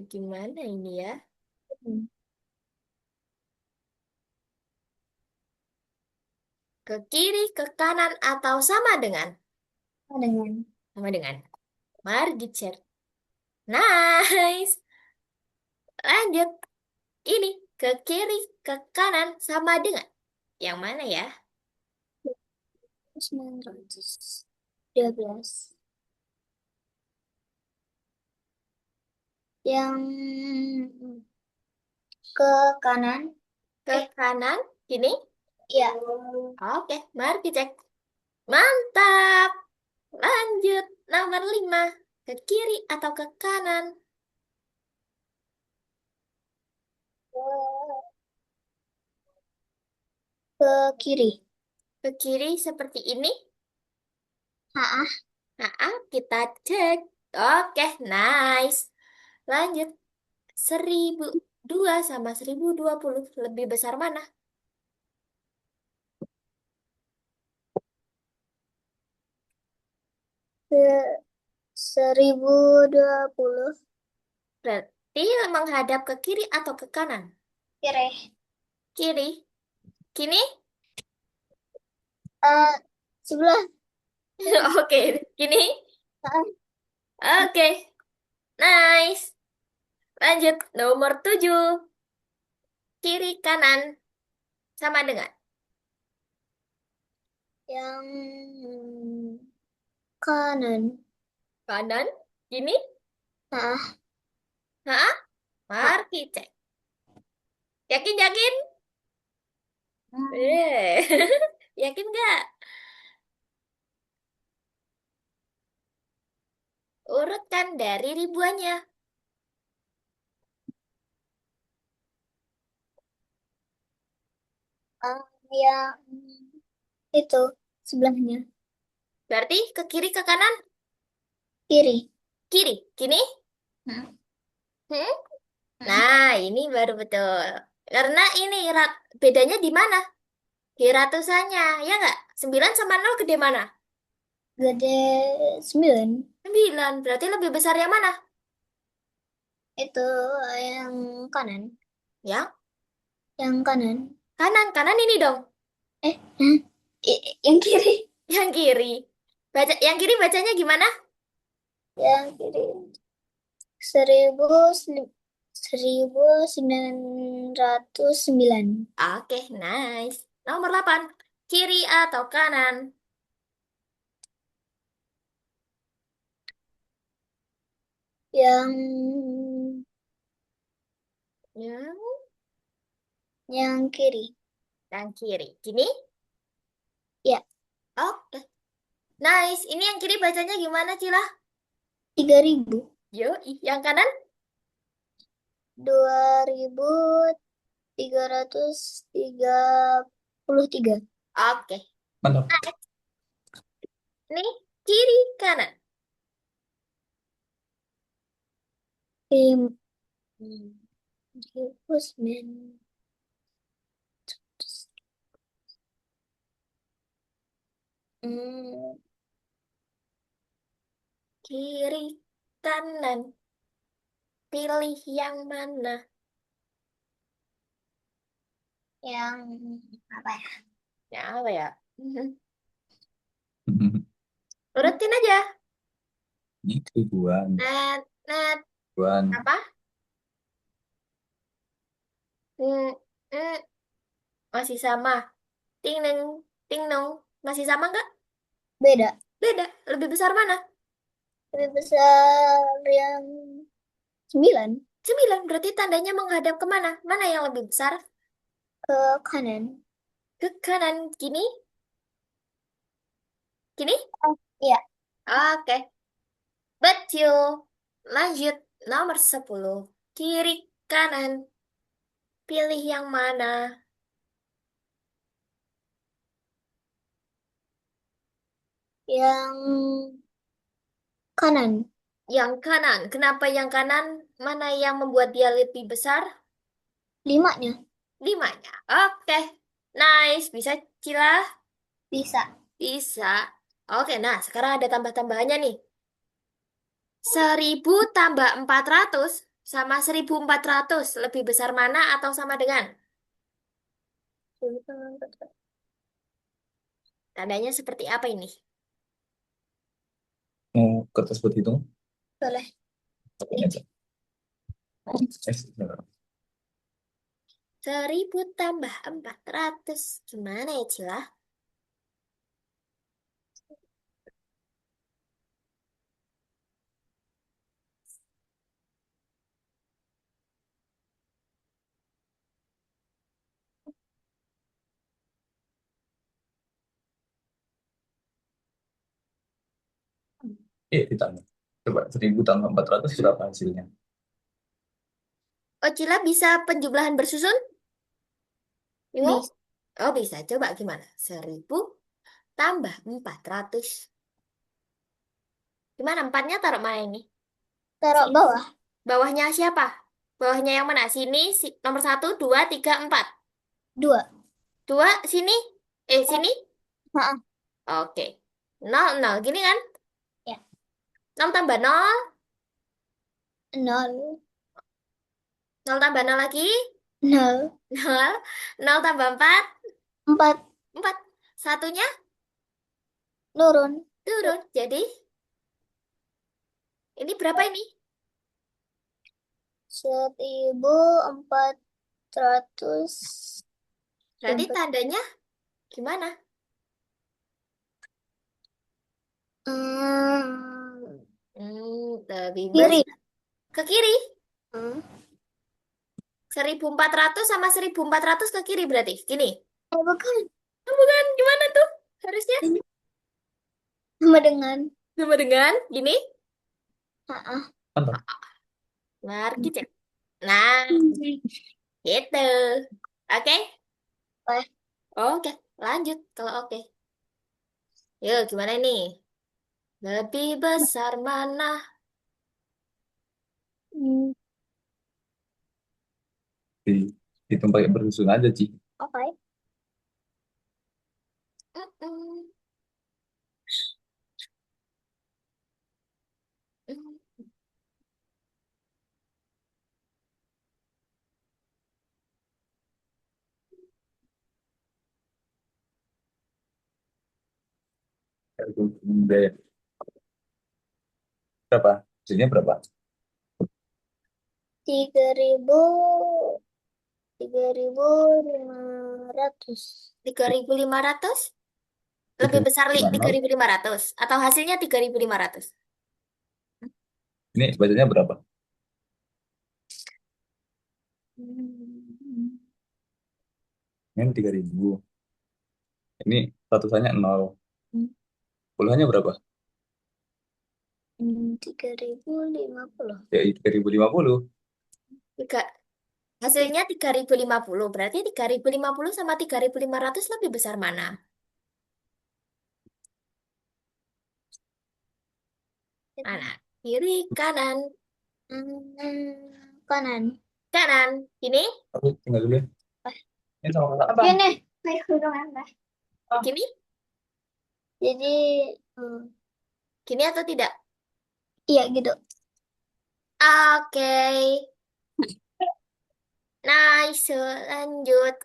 Gimana ini ya? Ke kiri, ke kanan, atau sama dengan? Dengan Sama dengan. Mari dicek. Nice. Lanjut. Ini ke kiri, ke kanan, sama dengan. Yang mana ya? 912. Yang ke kanan. Ke kanan, gini? Ya. Oke, mari dicek. Mantap. Lanjut. Nomor 5. Ke kiri atau ke kanan? Ke kiri. Ke kiri seperti ini. Ah, Nah, kita cek. Oke, nice. Lanjut. 1.002 sama 1.020 lebih besar mana? ke 1.020. Berarti menghadap ke kiri atau ke kanan? Kiri. Kiri. Kini? Eh, sebelah. Oke, kini? Ah, Oke, nice. Lanjut. Nomor 7. Kiri, kanan. Sama dengan. yang kanan. Kanan. Kini? Ah, Hah? ah. Mari cek. Yakin, yakin? Hmm. Eh, yakin nggak? Urutkan dari ribuannya. Ah, yang itu sebelahnya. Berarti ke kiri, ke kanan, Kiri. kiri. Gini? Hmm. Hmm? Hmm. Nah, ini baru betul. Karena ini bedanya di mana? Di ratusannya, ya nggak? 9 sama 0 gede mana? Gede 9. 9. Berarti lebih besar yang mana? Itu yang kanan. Yang Yang kanan. kanan. Kanan ini dong. Eh, hmm. Yang kiri. Yang kiri. Yang kiri bacanya gimana? Yang kiri. 1909. Oke, nice. Nomor 8. Kiri atau kanan? Yang Yang, yang kiri. yang kiri. Gini? Ya, Oke. Nice. Ini yang kiri bacanya gimana, Cila? 3000. Yo, yang kanan? 2333. Oke. Mantap. Ini kiri kanan. Lim- 1900. Hmm, Kiri kanan. Pilih yang mana? yang apa ya? Ya, apa ya? Urutin aja. Ini ribuan. Net, net, Ribuan. apa? Hmm, hmm, masih sama. Ting neng, ting nong. Masih sama nggak? Beda. Beda. Lebih besar mana? Lebih besar yang 9 9. Berarti tandanya menghadap kemana? Mana yang lebih besar? ke kanan. Ke kanan. Gini? Gini? Oh, iya, Oke. Betul. Lanjut. Nomor 10. Kiri kanan. Pilih yang mana? yang kanan. Yang kanan. Kenapa yang kanan? Mana yang membuat dia lebih besar? 5-nya 5-nya. Oke. Nice. Bisa, Cila? bisa. Bisa. Oke, nah sekarang ada tambah-tambahannya nih. 1000 tambah 400 sama 1400 lebih besar mana atau sama dengan? Tandanya seperti apa ini? Mau kertas buat hitung? Boleh. Pakai aja. Sebentar. 1000 tambah 400. Gimana ya, Cila? Ditambah. Coba 1000 tambah 400 berapa hasilnya? Oh, Cila bisa penjumlahan bersusun? Bingung? Bisa. Oh, bisa. Coba gimana? 1000 tambah 400. Gimana? Empatnya taruh mana ini? Taruh Sini. bawah. Bawahnya siapa? Bawahnya yang mana? Sini, nomor 1, 2, 3, 4. 2. 2, sini. Sini. Heeh. Oke. 0, 0. Gini kan? Ya. 0 tambah 0. 0. 0 tambah 0 lagi. 0. 0. 0 tambah 4. 4. 4. Satunya Turun. turun. Jadi, ini berapa ini? 1400. Berarti tandanya gimana? Hmm, Lebih kiri. besar. Ke kiri. Hmm. 1400 sama 1400 ke kiri berarti. Gini. Bukan. Oh, bukan. Gimana tuh? Harusnya Ini sama dengan. sama dengan gini. Heeh. Mantap. Mari cek. Nah, gitu. Oke. Oke. Oke, lanjut kalau oke. Yuk, gimana nih? Lebih besar mana? Hmm, Di hitung pakai bersusun aja, Ci. oke. Mm-mm. Biaya berapa? Hasilnya berapa? 3.500. 3.500? Tiga Lebih besar li lima nol. 3.500 atau hasilnya 3.500? Ini bacanya berapa? Hmm, Ini 3.000. Ini ratusannya nol. Puluhannya berapa? 3.050. Ya, 3.050. Tiga, hasilnya 3.050. Berarti 3.050 sama 3.500 lebih besar mana? Mana? Kiri, kanan, Kanan. kanan. Ini, Aku tinggal dulu ya. Ini sama kakak apa? Gini, kayak hurung Anda. gini, Jadi, hmm, gini atau tidak? iya gitu. Oke, nice. Lanjut.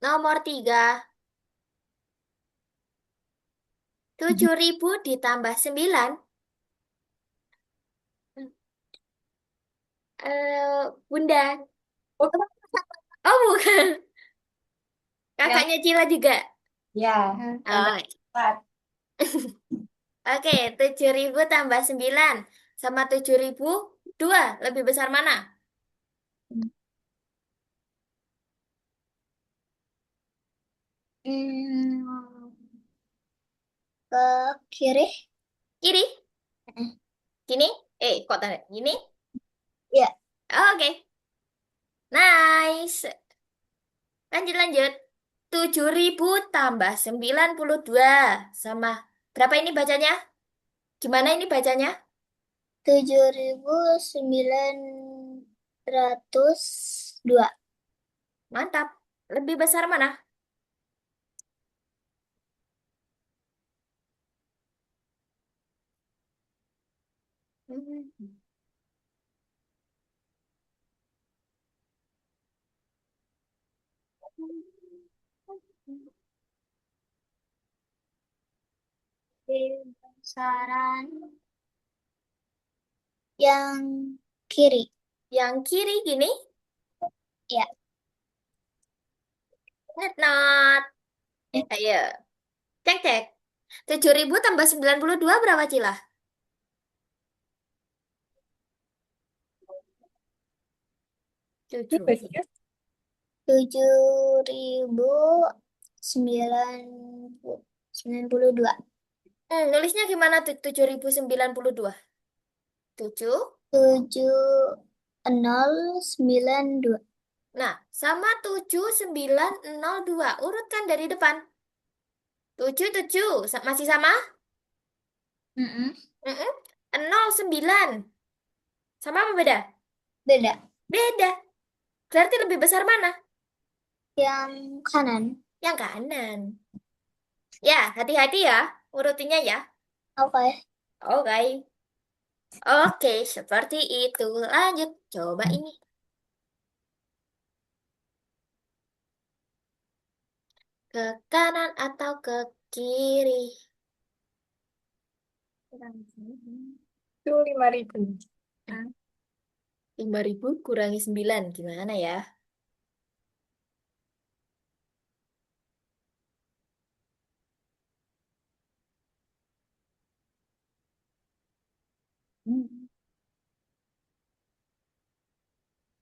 Nomor 3. 7.000 ditambah 9. Bunda. Oh, bukan. Yang Kakaknya Cila juga. ya, Oh, empat. oke, 7.000 tambah 9 sama 7.000 dua lebih besar mana? Hmm, ke kiri. Kiri, Mm. gini? Kok tanda? Gini? Iya, Oke, nice. Lanjut, lanjut. 7.000 tambah 92 sama berapa ini bacanya? Gimana ini bacanya? 7.902. Mantap. Lebih besar mana? Besaran yang kiri. Yang kiri gini? Ya, Not, not. Ayo, cek, cek. 7.000 tambah 92 berapa, Cila? ini 7. bacanya 7.992. Nulisnya gimana tuh 7.092? 7. 7.092. Nah, sama 7.902. Urutkan dari depan. 7, 7. Masih sama? Mm-mm. Mm-mm. 0, 9. Sama apa beda? Beda. Beda. Berarti lebih besar mana? Yang kanan. Yang kanan. Ya, hati-hati ya. Urutinnya ya. Oke. Oke. Oke, seperti itu. Lanjut. Coba ini. Ke kanan atau ke kiri? Itu 5.000. 5.000 kurangi 9. Gimana ya? Hmm.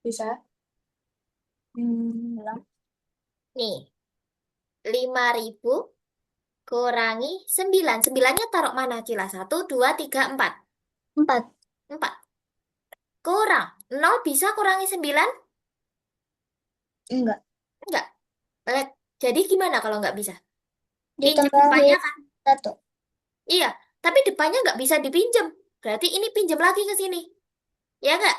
Bisa. Ulang. Nih, 5.000 kurangi 9. 9-nya taruh mana, Cila? 1, 2, 3, 4. 4. 4. Kurang. 0 bisa kurangi 9? Enggak. Enggak. Lihat. Jadi gimana kalau nggak bisa? Pinjam depannya Ditambahin kan? 1. Iya, tapi depannya nggak bisa dipinjam. Berarti ini pinjam lagi ke sini. Ya nggak?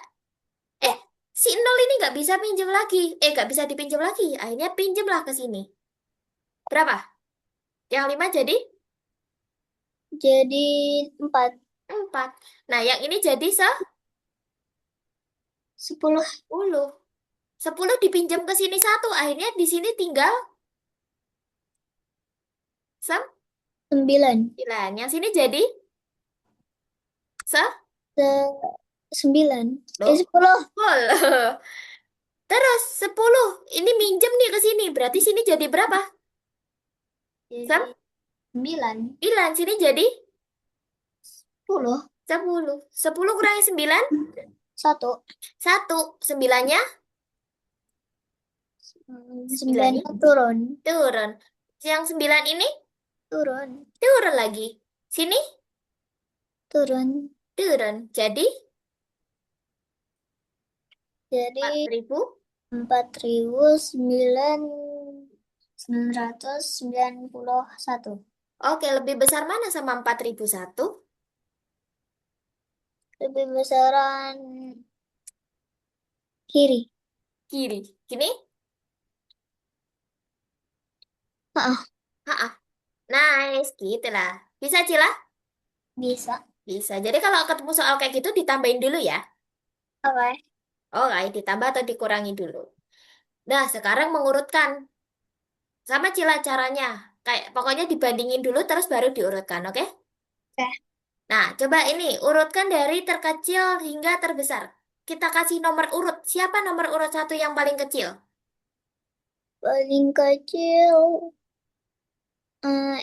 Eh, si nol ini nggak bisa pinjam lagi. Nggak bisa dipinjam lagi. Akhirnya pinjamlah ke sini. Berapa? Yang 5 jadi Jadi 4. 4. Nah, yang ini jadi 10. 10. 10 dipinjam ke sini satu. Akhirnya di sini tinggal 9. 9. Yang sini jadi se Se 9. Loh, 10. 10. Terus 10. Ini minjem nih ke sini. Berarti sini jadi berapa? Jadi 9. 9. Sini jadi 10. 10. 10 kurangi 9? 1. 1. 9-nya? 9 9-nya turun. turun. Yang 9 ini Turun. turun lagi. Sini Turun. turun. Jadi Jadi 4.000. 4.991. Oke, lebih besar mana sama 4.001? Lebih besaran kiri. Kiri. Sini? Ah, Ha. Nice, gitu lah. Bisa, Cila? bisa. Bisa. Jadi kalau ketemu soal kayak gitu ditambahin dulu ya. Oke. Oke, ditambah atau dikurangi dulu. Nah, sekarang mengurutkan. Sama Cila caranya. Kayak pokoknya dibandingin dulu terus baru diurutkan, oke? Oke. Nah, coba ini urutkan dari terkecil hingga terbesar. Kita kasih nomor urut. Siapa nomor urut satu yang paling kecil? Paling kecil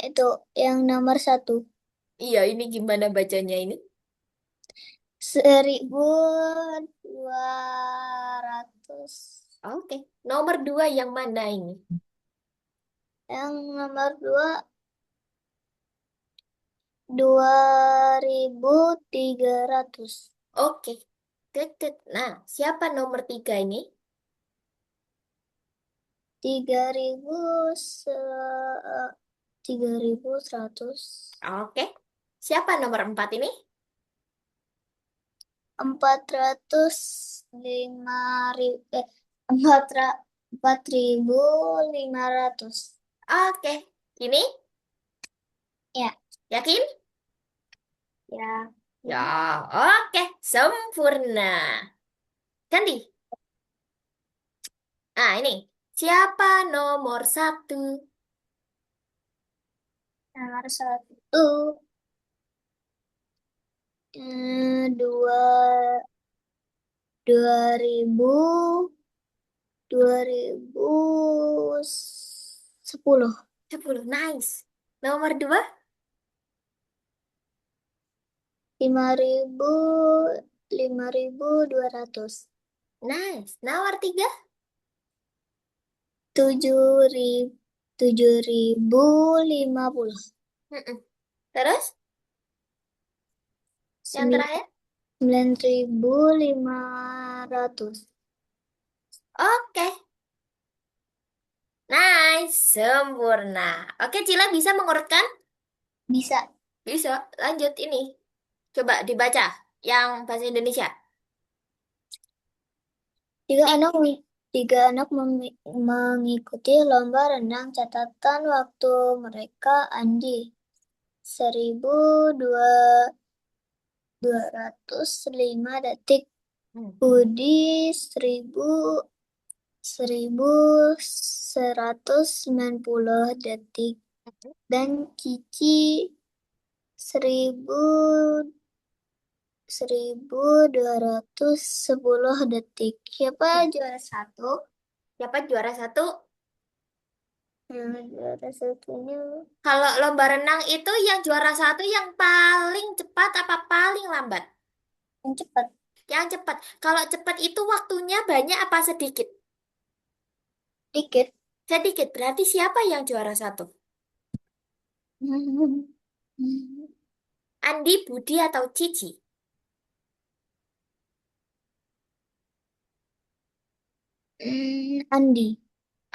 itu yang nomor 1. Iya, ini gimana bacanya ini? 1.200. Oke, nomor dua yang mana ini? Yang nomor 2, 2.300. Oke, tet. Nah, siapa nomor tiga ini? 3.000 3.100. Oke, siapa nomor empat ini? 405.000 4.500. Oke, ini Ya, yakin? ya. Ya, oke, sempurna. Ganti. Nah, ini siapa nomor satu? Nomor 1, dua ribu 2010. 10, nice. Nomor dua, 5.000 5.200. nice. Nomor tiga, 7.050. mm-mm. Terus yang terakhir? 9.500. Oke, nice, sempurna. Oke, Cila bisa mengurutkan? Bisa. Bisa. Lanjut ini. Coba dibaca yang bahasa Indonesia. Tiga anak tiga anak mengikuti lomba renang. Catatan waktu mereka: Andi 1.205 detik, Hmm. Budi 1.190 detik, dan Cici 1.210 detik. Siapa juara satu? Siapa juara satu? Juara satunya Kalau lomba renang itu yang juara satu yang paling cepat apa paling lambat? yang cepat. Yang cepat. Kalau cepat itu waktunya banyak apa sedikit? Dikit. Sedikit. Berarti siapa yang juara satu? Andi, Budi, atau Cici? Andi.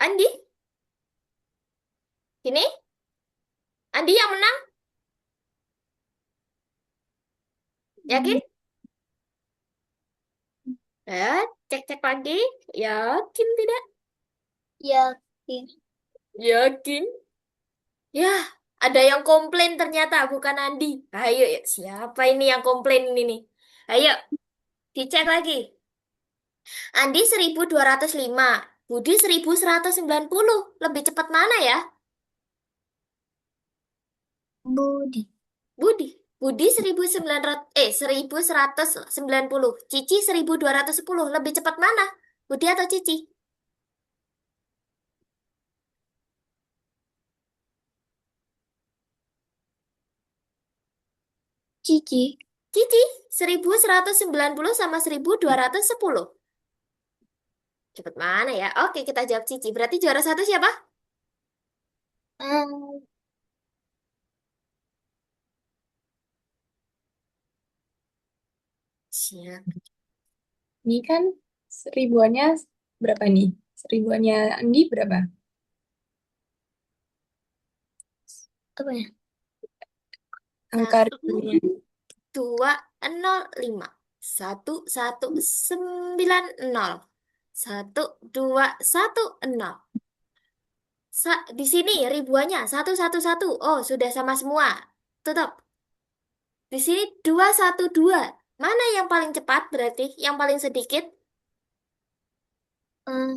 Andi? Ini Andi yang menang, yakin? Cek-cek lagi. Yakin tidak? Yakin. Yakin. Ya, ada yang komplain ternyata bukan Andi. Ayo, ya, siapa ini yang komplain ini nih? Ayo, dicek lagi. Andi 1205, Budi 1190. Lebih cepat mana ya? Budi. Budi. Budi 1190. Cici 1210. Lebih cepat mana? Budi atau Cici? Cici. Cici 1190 sama 1210. Cepet mana ya? Oke, kita jawab Cici. Berarti juara satu siapa? Hmm, Siap. Ini kan seribuannya berapa nih? Seribuannya Andi berapa? apa ya? Angka Satu, ribuannya. 205. 1190. 1210. Di sini ribuannya 111. Oh, sudah sama semua. Tutup. Di sini 212. Mana yang paling cepat berarti? Yang paling sedikit? Hmm,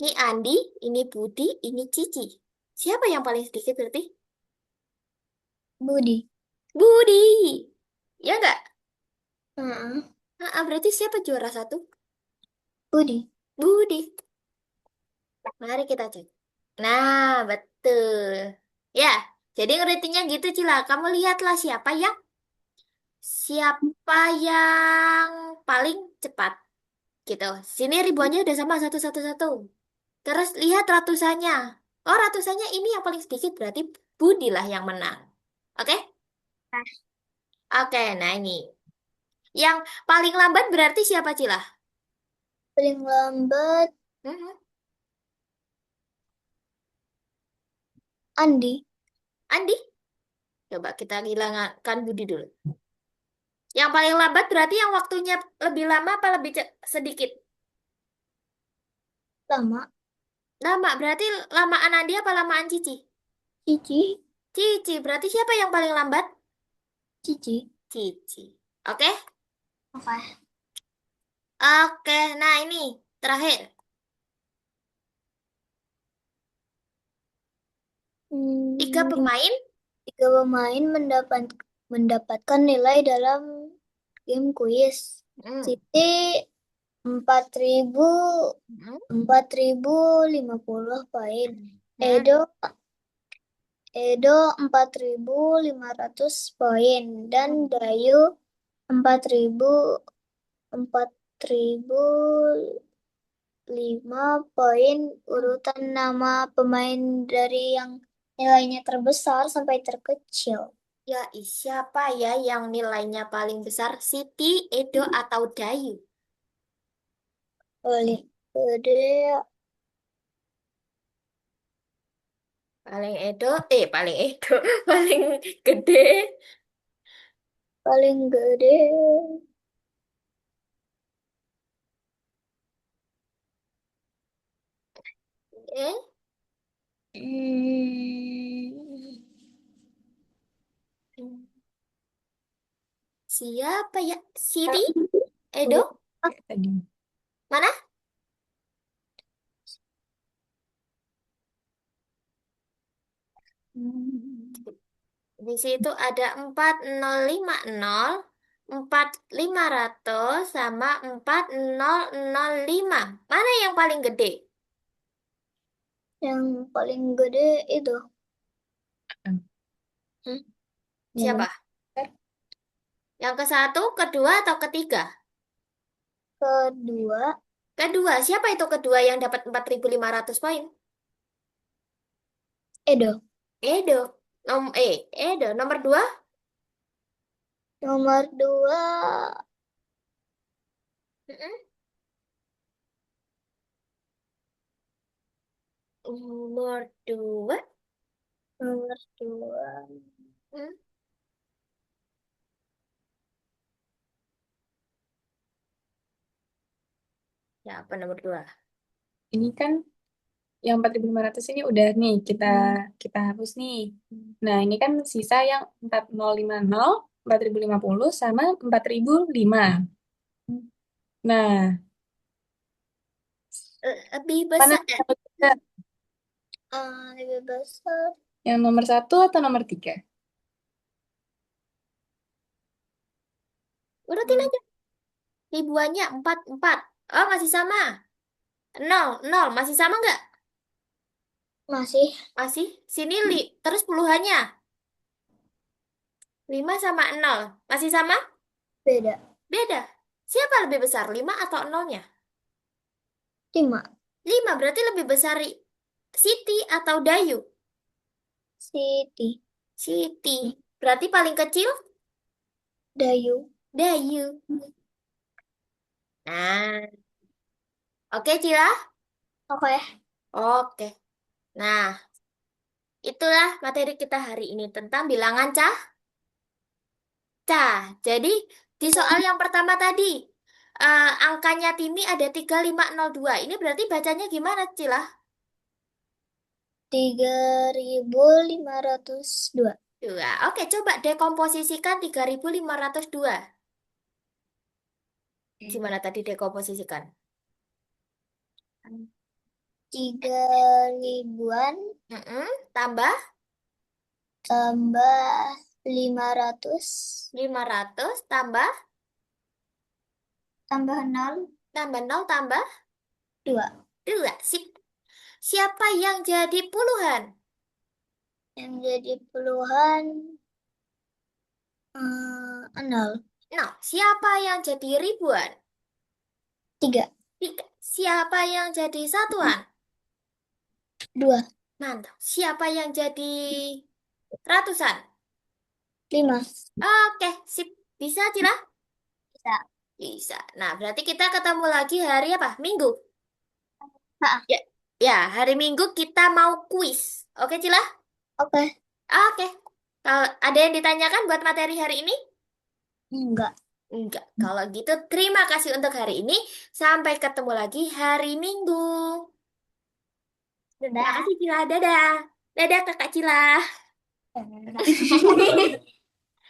Ini Andi, ini Budi, ini Cici. Siapa yang paling sedikit berarti? Budi. Budi. Ya enggak? Heeh. Berarti siapa juara satu? Budi. Budi. Mari kita cek. Nah, betul. Ya, jadi ngeritingnya gitu, Cila. Kamu lihatlah siapa yang paling cepat gitu. Sini ribuannya udah sama satu satu satu. Terus lihat ratusannya. Oh, ratusannya ini yang paling sedikit berarti Budi lah yang menang. Oke? Oke, nah ini. Yang paling lambat berarti siapa, Cila? Paling lambat Mhm. Andi. Andi, coba kita hilangkan Budi dulu. Yang paling lambat berarti yang waktunya lebih lama apa lebih sedikit? Lama. Lama, berarti lamaan Andi apa lamaan Cici? Cici. Cici, berarti siapa yang paling lambat? Cici. Cici. Oke? Oke. Oke, nah ini terakhir. Tiga Hmm, pemain, tiga pemain mendapatkan nilai dalam game kuis. hmm, Siti 4.000 hmm, 4.050 poin. hmm, Edo Edo 4.500 poin dan hmm. Dayu 4.005 poin. Hmm. Urutan nama pemain dari yang nilainya terbesar sampai terkecil. Ya, siapa ya yang nilainya paling besar? Siti, Edo, atau Dayu? Paling gede, Paling Edo, paling gede. paling gede. Eh, Hmm, siapa ya? Siti, Edo, Udah tadi. mana? hmm, Di situ ada 4050, 4500 sama 4005. Mana yang paling gede? yang paling gede itu. Hmm, Yang siapa? mana? Yang ke satu, kedua, atau ketiga? Kedua, Kedua, siapa itu kedua yang dapat 4500 poin? Edo. Edo. Edo. Nomor dua? Nomor dua, Mm-mm. Nomor dua. Nomor 2. Hmm? Ya, apa nomor 2? Ini kan yang 4.500 ini udah nih kita hapus nih. Nah, ini kan sisa yang 4.050, 4.050 sama 4.005. Nah, Lebih mana besar. yang lebih besar? Lebih besar. Yang nomor 1 atau nomor 3? Urutin aja. Ribuannya 4, 4. Oh, masih sama. 0, 0. Masih sama nggak? Masih Masih. Sini terus puluhannya. 5 sama 0. Masih sama? beda. Beda. Siapa lebih besar, 5 atau 0-nya? 5. 5 berarti lebih besar Siti atau Dayu? Siti. Siti. Berarti paling kecil Dayu. Dayu. Nah, oke Cila? Oke. Oke. Nah, itulah materi kita hari ini tentang bilangan cah. Jadi, di soal yang pertama tadi, angkanya Timi ada 3502. Ini berarti bacanya gimana, Cila? 3.502. Dua. Oke, coba dekomposisikan 3502. Gimana tadi dekomposisikan? 3.000-an Mm-mm. Tambah tambah 500 500 tambah tambah 0 tambah 0 tambah 2. 2. Sip. Siapa yang jadi puluhan? Yang jadi puluhan 0. Nah, siapa yang jadi ribuan? 3. 3. Siapa yang jadi satuan? 2. Mantap. Siapa yang jadi ratusan? 5. Oke, sip. Bisa, Cila? Bisa. Bisa. Nah, berarti kita ketemu lagi hari apa? Minggu. Ha, Ya, ya, hari Minggu kita mau kuis. Oke, Cila? oke. Oke. Kalau ada yang ditanyakan buat materi hari ini? Enggak. Enggak. Kalau gitu, terima kasih untuk hari ini. Sampai ketemu lagi hari Minggu. Terima Dadah. kasih, Cila. Dadah. Dadah, Kakak Cila.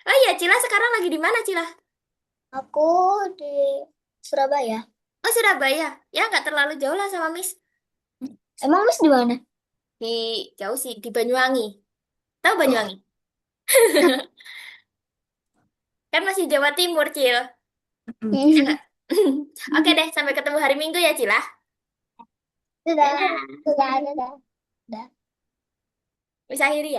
Oh iya, Cila sekarang lagi di mana, Cila? Aku di Surabaya. Oh, Surabaya. Ya, nggak terlalu jauh lah sama Miss. Emang Mas di mana? Di jauh sih, di Banyuwangi. Tahu Oh. Banyuwangi? Kan masih Jawa Timur, Cil. Ya nggak? Oke deh, sampai ketemu hari Minggu ya, Cila. Dadah. Dadah. Dadah. Dadah. Dadah. Miss akhiri ya.